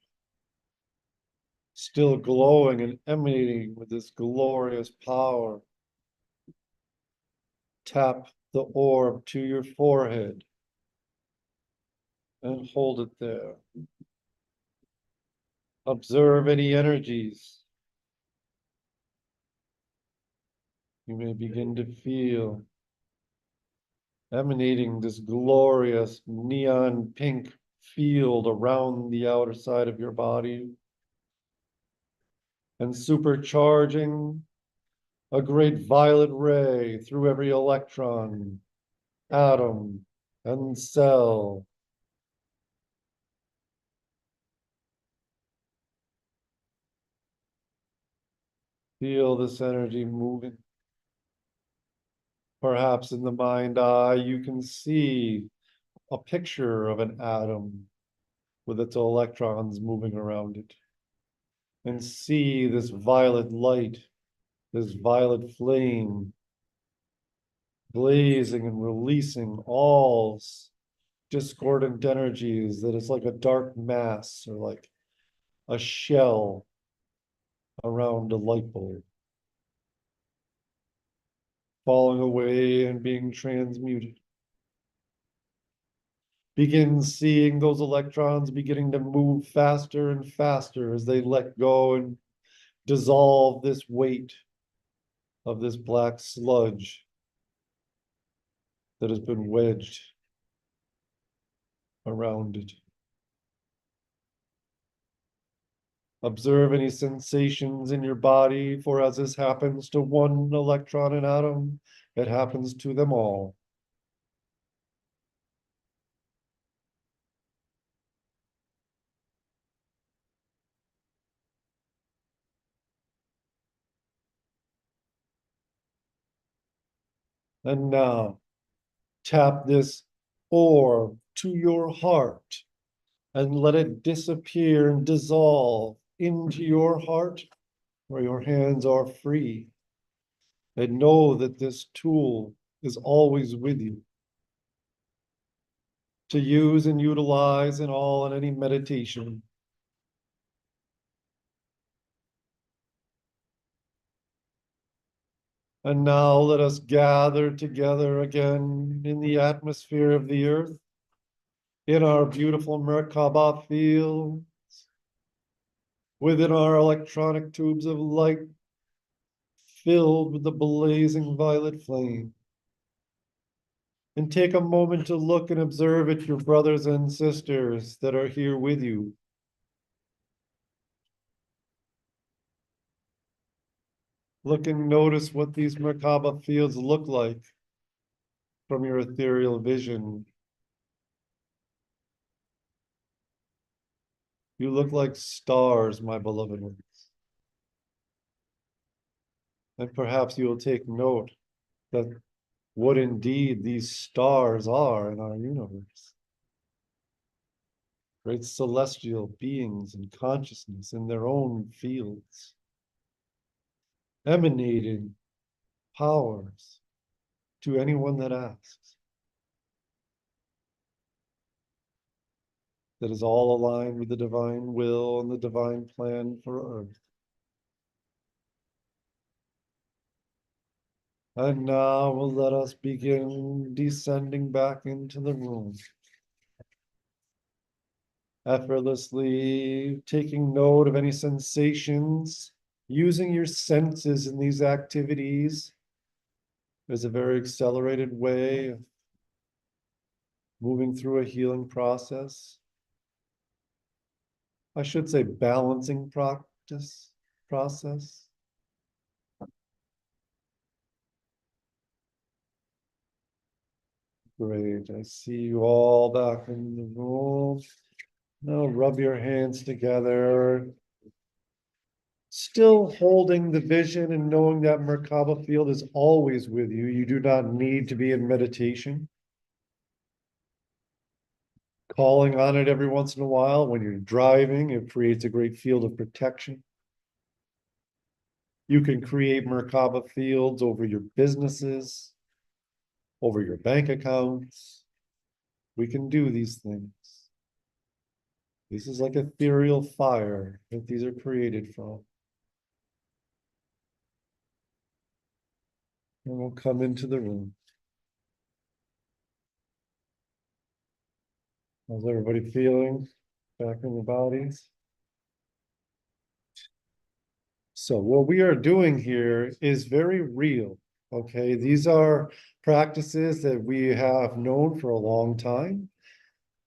still glowing and emanating with this glorious power. Tap the orb to your forehead and hold it there. Observe any energies you may begin to feel emanating this glorious neon pink field around the outer side of your body and supercharging a great violet ray through every electron, atom, and cell. Feel this energy moving Perhaps in the mind eye, you can see a picture of an atom with its electrons moving around it. And see this violet light, this violet flame blazing and releasing all discordant energies that is like a dark mass or like a shell around a light bulb, falling away and being transmuted. Begin seeing those electrons beginning to move faster and faster as they let go and dissolve this weight of this black sludge that has been wedged around it. Observe any sensations in your body, for as this happens to one electron and atom, it happens to them all. And now, tap this orb to your heart and let it disappear and dissolve into your heart where your hands are free. And know that this tool is always with you to use and utilize in all and any meditation. And now let us gather together again in the atmosphere of the earth, in our beautiful Merkaba fields, within our electronic tubes of light, filled with the blazing violet flame. And take a moment to look and observe at your brothers and sisters that are here with you. Look and notice what these Merkaba fields look like from your ethereal vision. You look like stars, my beloved ones. And perhaps you will take note that what indeed these stars are in our universe. Great celestial beings and consciousness in their own fields, emanating powers to anyone that asks. That is all aligned with the divine will and the divine plan for Earth. And now we'll let us begin descending back into the room. Effortlessly taking note of any sensations, using your senses in these activities. There's a very accelerated way of moving through a healing process. I should say balancing process. Great, I see you all back in the room. Now rub your hands together. Still holding the vision and knowing that Merkaba field is always with you. You do not need to be in meditation. Calling on it every once in a while when you're driving, it creates a great field of protection. You can create Merkaba fields over your businesses, over your bank accounts. We can do these things. This is like ethereal fire that these are created from. And we'll come into the room. How's everybody feeling back in the bodies? So what we are doing here is very real, okay? These are practices that we have known for a long time.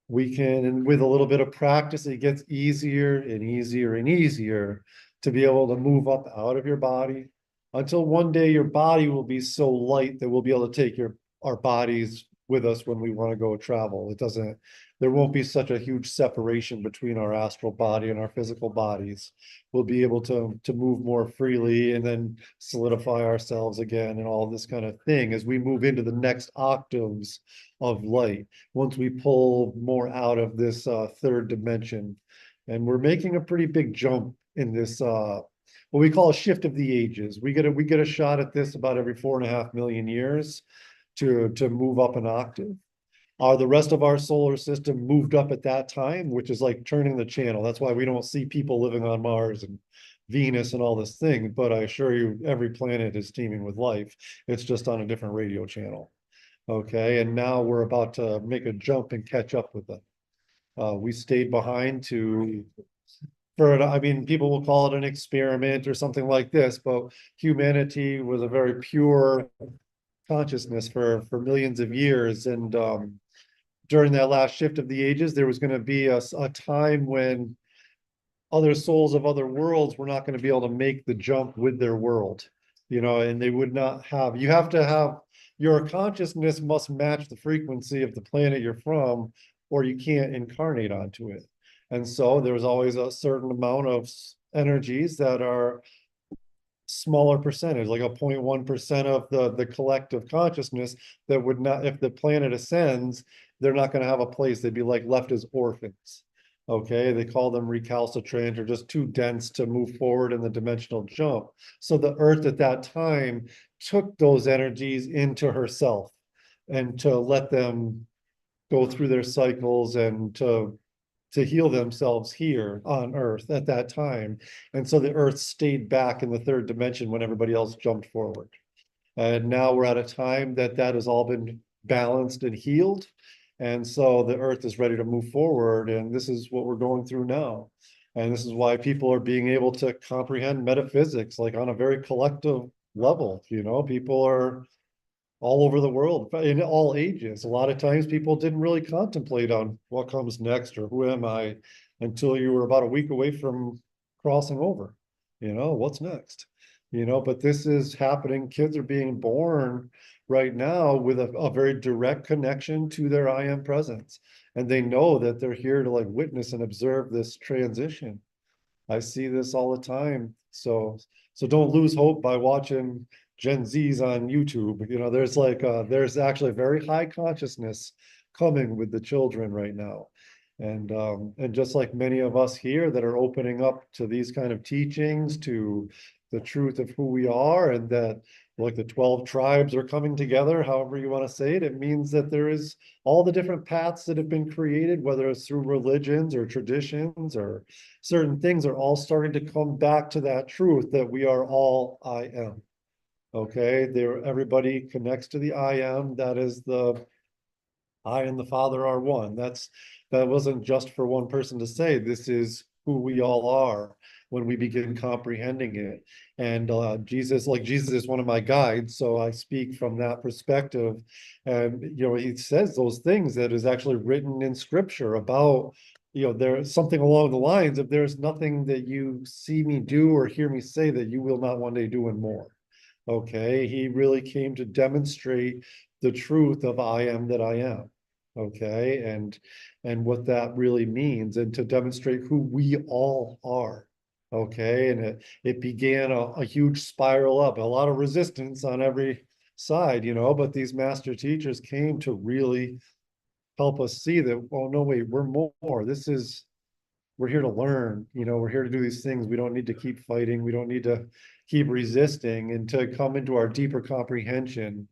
We can, and with a little bit of practice, it gets easier and easier and easier to be able to move up out of your body until one day your body will be so light that we'll be able to take our bodies with us when we want to go travel. It doesn't, there won't be such a huge separation between our astral body and our physical bodies. We'll be able to move more freely and then solidify ourselves again and all this kind of thing as we move into the next octaves of light. Once we pull more out of this third dimension, and we're making a pretty big jump in this what we call a shift of the ages. We get a shot at this about every 4.5 million years to move up an octave. The rest of our solar system moved up at that time, which is like turning the channel. That's why we don't see people living on Mars and Venus and all this thing. But I assure you, every planet is teeming with life. It's just on a different radio channel. Okay, and now we're about to make a jump and catch up with them. We stayed behind I mean, people will call it an experiment or something like this, but humanity was a very pure consciousness for millions of years. And during that last shift of the ages, there was going to be a time when other souls of other worlds were not going to be able to make the jump with their world, and they would not have, you have to have, your consciousness must match the frequency of the planet you're from, or you can't incarnate onto it. And so there's always a certain amount of energies that are smaller percentage, like a 0.1% of the collective consciousness that would not, if the planet ascends, they're not going to have a place. They'd be like left as orphans. Okay, they call them recalcitrant or just too dense to move forward in the dimensional jump. So the Earth at that time took those energies into herself and to let them go through their cycles and to heal themselves here on Earth at that time. And so the Earth stayed back in the third dimension when everybody else jumped forward. And now we're at a time that has all been balanced and healed. And so the Earth is ready to move forward. And this is what we're going through now. And this is why people are being able to comprehend metaphysics, like on a very collective level. People are all over the world, in all ages. A lot of times people didn't really contemplate on what comes next or who am I until you were about a week away from crossing over. What's next? But this is happening. Kids are being born right now with a very direct connection to their I am presence. And they know that they're here to witness and observe this transition. I see this all the time. So don't lose hope by watching Gen Zs on YouTube. There's actually very high consciousness coming with the children right now. And just like many of us here that are opening up to these kind of teachings, to the truth of who we are, and that the 12 tribes are coming together, however you want to say it, it means that there is all the different paths that have been created, whether it's through religions or traditions or certain things, are all starting to come back to that truth that we are all I am. Okay, everybody connects to the I am. That is the I and the Father are one. That wasn't just for one person to say. This is who we all are when we begin comprehending it. And Jesus is one of my guides, so I speak from that perspective. And he says those things that is actually written in Scripture about, there's something along the lines of, there's nothing that you see me do or hear me say that you will not one day do and more. Okay, he really came to demonstrate the truth of I am that I am. Okay, and what that really means, and to demonstrate who we all are. Okay, and it began a huge spiral up, a lot of resistance on every side, but these master teachers came to really help us see that, oh no, wait, we're more. We're here to learn, we're here to do these things. We don't need to keep fighting. We don't need to keep resisting, and to come into our deeper comprehension.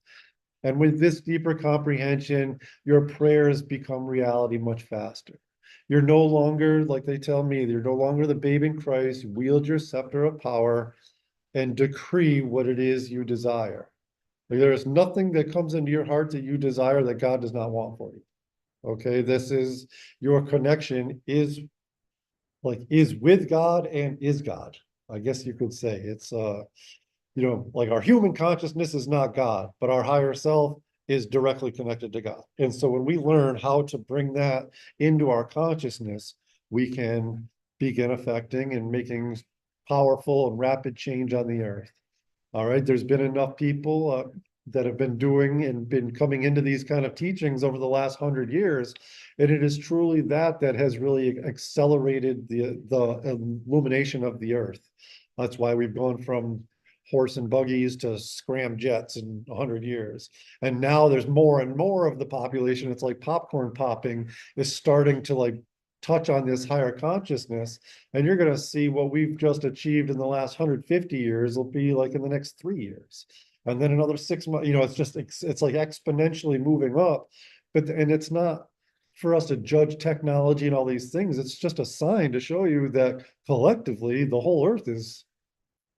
And with this deeper comprehension, your prayers become reality much faster. You're no longer, like they tell me, you're no longer the babe in Christ. Wield your scepter of power and decree what it is you desire. There is nothing that comes into your heart that you desire that God does not want for you. Okay, this is your connection is with God and is God. I guess you could say it's our human consciousness is not God, but our higher self is directly connected to God. And so when we learn how to bring that into our consciousness, we can begin affecting and making powerful and rapid change on the earth. All right, there's been enough people, that have been doing and been coming into these kind of teachings over the last 100 years. And it is truly that has really accelerated the illumination of the earth. That's why we've gone from horse and buggies to scram jets in 100 years. And now there's more and more of the population. It's like popcorn popping is starting to like touch on this higher consciousness. And you're going to see what we've just achieved in the last 150 years will be like in the next 3 years. And then another 6 months, it's like exponentially moving up. And it's not for us to judge technology and all these things. It's just a sign to show you that collectively the whole earth is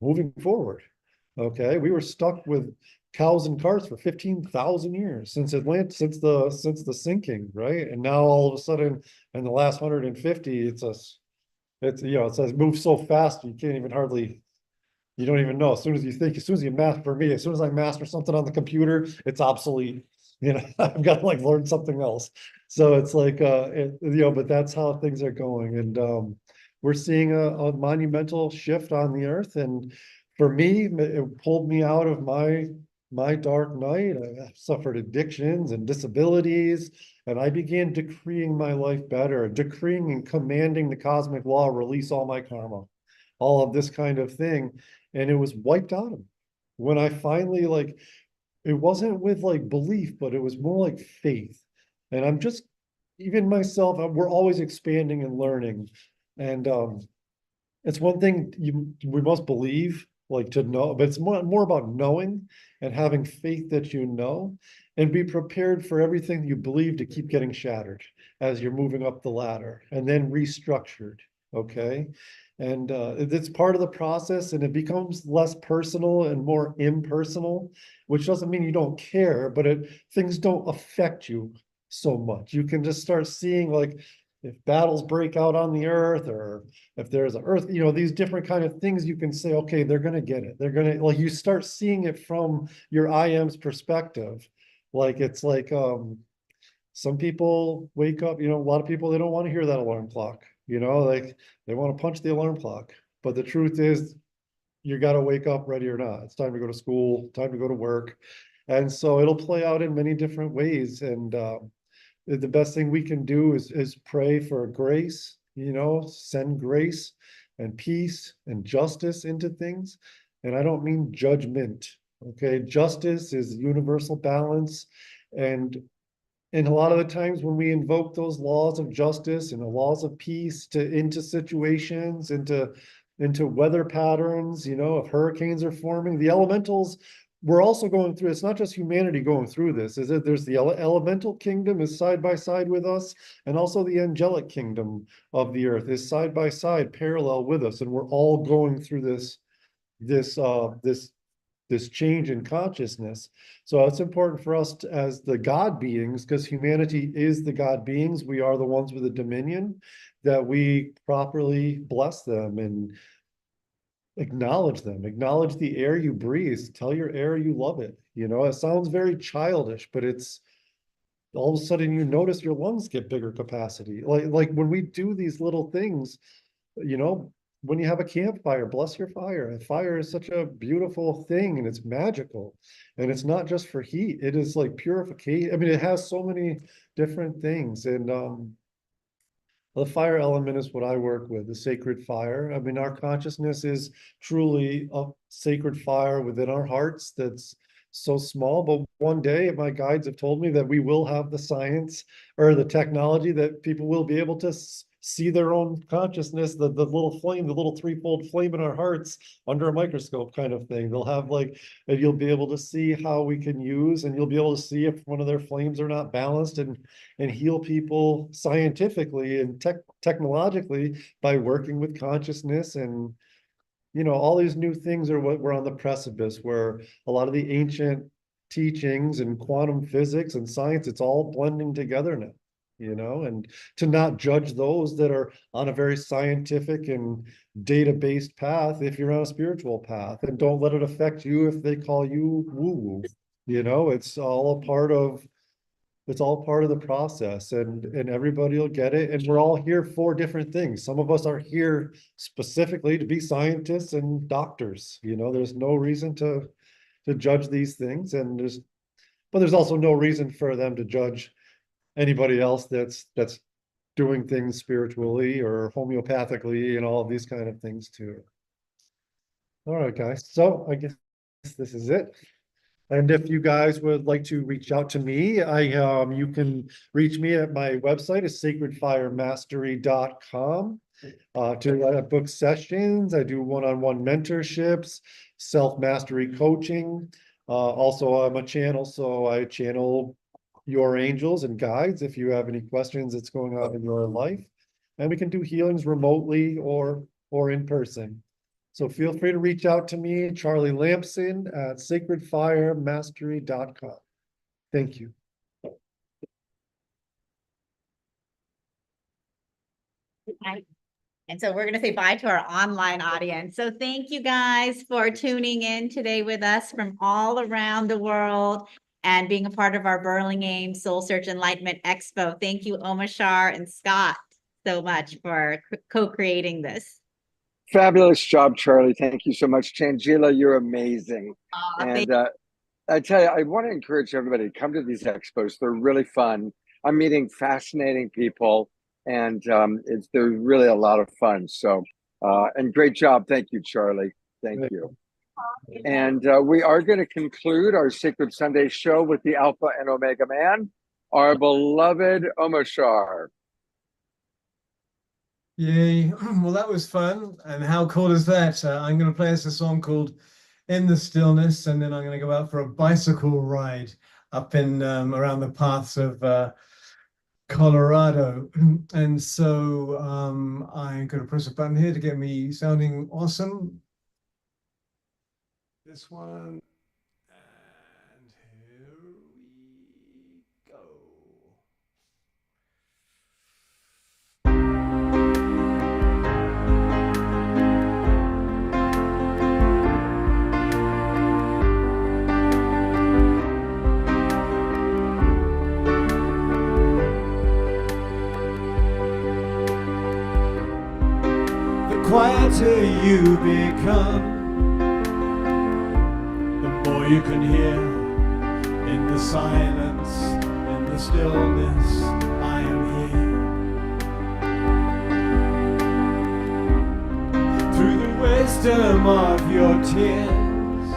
moving forward. Okay, we were stuck with cows and carts for 15,000 years since the sinking, right? And now all of a sudden, in the last 150, it says move so fast you can't even hardly, you don't even know. As soon as I master something on the computer, it's obsolete. I've got to like learn something else. So it's like but that's how things are going, and we're seeing a monumental shift on the earth. And for me, it pulled me out of my dark night. I suffered addictions and disabilities, and I began decreeing my life better, decreeing and commanding the cosmic law, release all my karma, all of this kind of thing. And it was wiped out of me when I finally, like, it wasn't with like belief, but it was more like faith. And I'm just, even myself, we're always expanding and learning. And it's one thing we must believe, like to know, but it's more about knowing and having faith that you know, and be prepared for everything you believe to keep getting shattered as you're moving up the ladder and then restructured. Okay. And it's part of the process, and it becomes less personal and more impersonal, which doesn't mean you don't care, but things don't affect you so much. You can just start seeing, like, if battles break out on the earth, or if there's an earth, these different kind of things, you can say, okay, they're going to get it. They're going to, like, you start seeing it from your IM's perspective. Like, it's like, some people wake up, a lot of people, they don't want to hear that alarm clock, like they want to punch the alarm clock. But the truth is, you got to wake up ready or not. It's time to go to school, time to go to work. And so it'll play out in many different ways. And the best thing we can do is pray for grace, send grace and peace and justice into things. And I don't mean judgment. Okay. Justice is universal balance. And a lot of the times when we invoke those laws of justice and the laws of peace into situations, into weather patterns, if hurricanes are forming, the elementals, we're also going through, it's not just humanity going through this, is that there's the elemental kingdom is side by side with us, and also the angelic kingdom of the earth is side by side, parallel with us. And we're all going through this change in consciousness. So it's important for us as the God beings, because humanity is the God beings, we are the ones with the dominion, that we properly bless them and acknowledge them, acknowledge the air you breathe, tell your air you love it. It sounds very childish, but it's all of a sudden you notice your lungs get bigger capacity. Like when we do these little things, when you have a campfire, bless your fire. A fire is such a beautiful thing, and it's magical. And it's not just for heat, it is like purification. I mean, it has so many different things. And the fire element is what I work with, the sacred fire. I mean, our consciousness is truly a sacred fire within our hearts that's so small. But one day, my guides have told me that we will have the science or the technology that people will be able to see their own consciousness, the little flame, the little threefold flame in our hearts under a microscope kind of thing. They'll have and you'll be able to see how we can use, and you'll be able to see if one of their flames are not balanced, and heal people scientifically and technologically by working with consciousness. And all these new things are what we're on the precipice, where a lot of the ancient teachings and quantum physics and science, it's all blending together now. And to not judge those that are on a very scientific and data-based path if you're on a spiritual path, and don't let it affect you if they call you woo-woo. It's all part of the process, and everybody will get it. And we're all here for different things. Some of us are here specifically to be scientists and doctors. There's no reason to judge these things, and there's also no reason for them to judge anybody else that's doing things spiritually or homeopathically and all of these kind of things too. All right, guys, so I guess this is it. And if you guys would like to reach out to me, you can reach me at my website is sacredfiremastery.com. To book sessions, I do one-on-one mentorships, self-mastery coaching. Also, I'm a channel, so I channel your angels and guides if you have any questions that's going on in your life. And we can do healings remotely or in person. So feel free to reach out to me, Charlie Lampson at sacredfiremastery.com. Thank you. And so we're going to say bye to our online audience. So thank you guys for tuning in today with us from all around the world and being a part of our Burlingame Soul Search Enlightenment Expo. Thank you, Omashar and Scott, so much for co-creating this. Fabulous job, Charlie. Thank you so much. Changila, you're amazing. And I tell you, I want to encourage everybody to come to these expos. They're really fun. I'm meeting fascinating people, and they're really a lot of fun. So, and great job. Thank you, Charlie. Thank you. And we are going to conclude our Sacred Sunday show with the Alpha and Omega Man, our beloved Omashar. Yay. Well, that was fun. And how cool is that? I'm going to play us a song called In the Stillness, and then I'm going to go out for a bicycle ride up in around the paths of Colorado. And so I'm going to press a button here to get me sounding awesome. This one. And here we go. Quieter you become, the more you can hear. In the silence, in the stillness, I am here. Through the wisdom of your tears,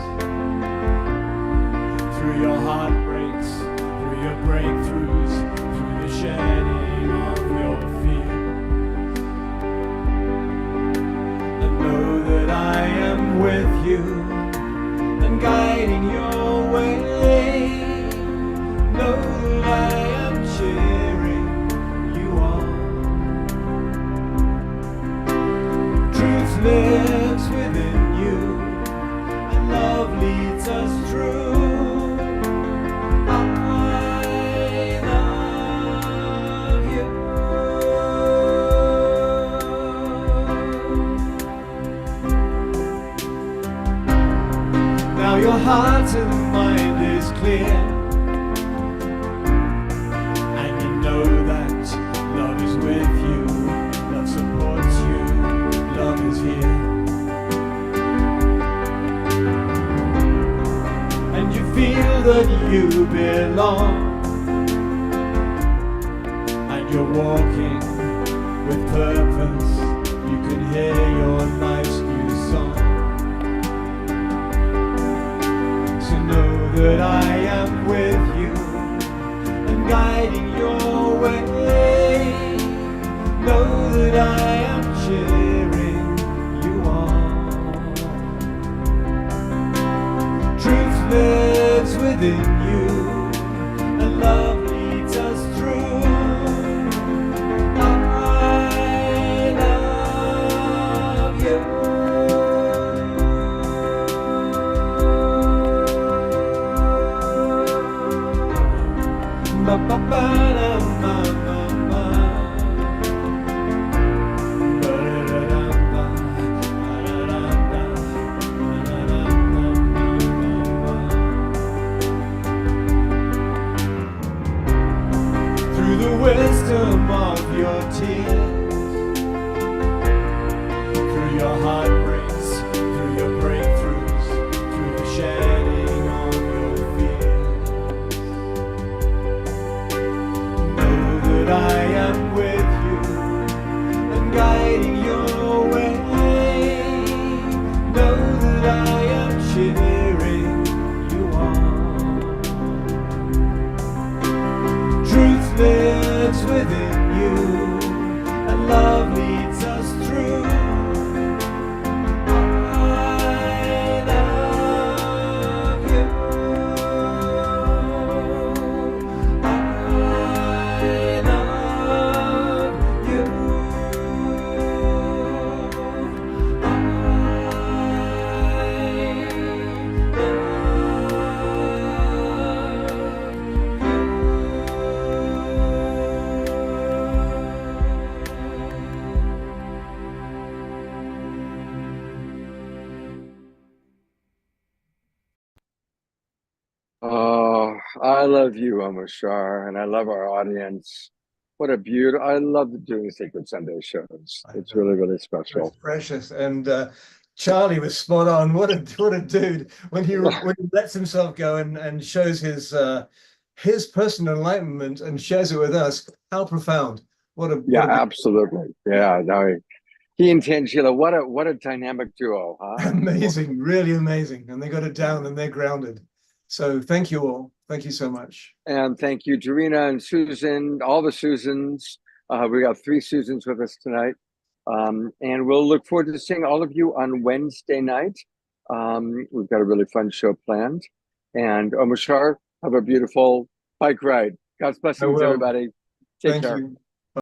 through your heartbreaks, through your breakthroughs, through the shedding of your fear, that I am with you and guiding your way. Know that I am cheering you on. Truth lives within you and love leads us through. I love you. Now your heart and mind is clear, and you know that love is with you, love supports you, love is here. And you feel that you belong, and you're walking with purpose. You can hear your nice new song. Know that I am with you and guiding your way. Know that I am cheering you on. Truth lives within you and love leads us through. I love you. Through the wisdom of your tears, through your heartbreaks, through your breakthroughs, through the shedding I love you, Omashar, and I love our audience. What a beautiful, I love doing Sacred Sunday shows. It's really, really special. It's precious. And Charlie was spot on. What a dude. When he lets himself go and shows his personal enlightenment and shares it with us, how profound. Yeah, absolutely. Yeah, no, he and Tangela, what a dynamic duo, huh? Amazing, really amazing. And they got it down and they're grounded. So thank you all. Thank you so much. And thank you, Dorina and Susan, all the Susans. We got 3 Susans with us tonight. And we'll look forward to seeing all of you on Wednesday night. We've got a really fun show planned. And Omashar, have a beautiful bike ride. God's blessings, everybody. Take care. You.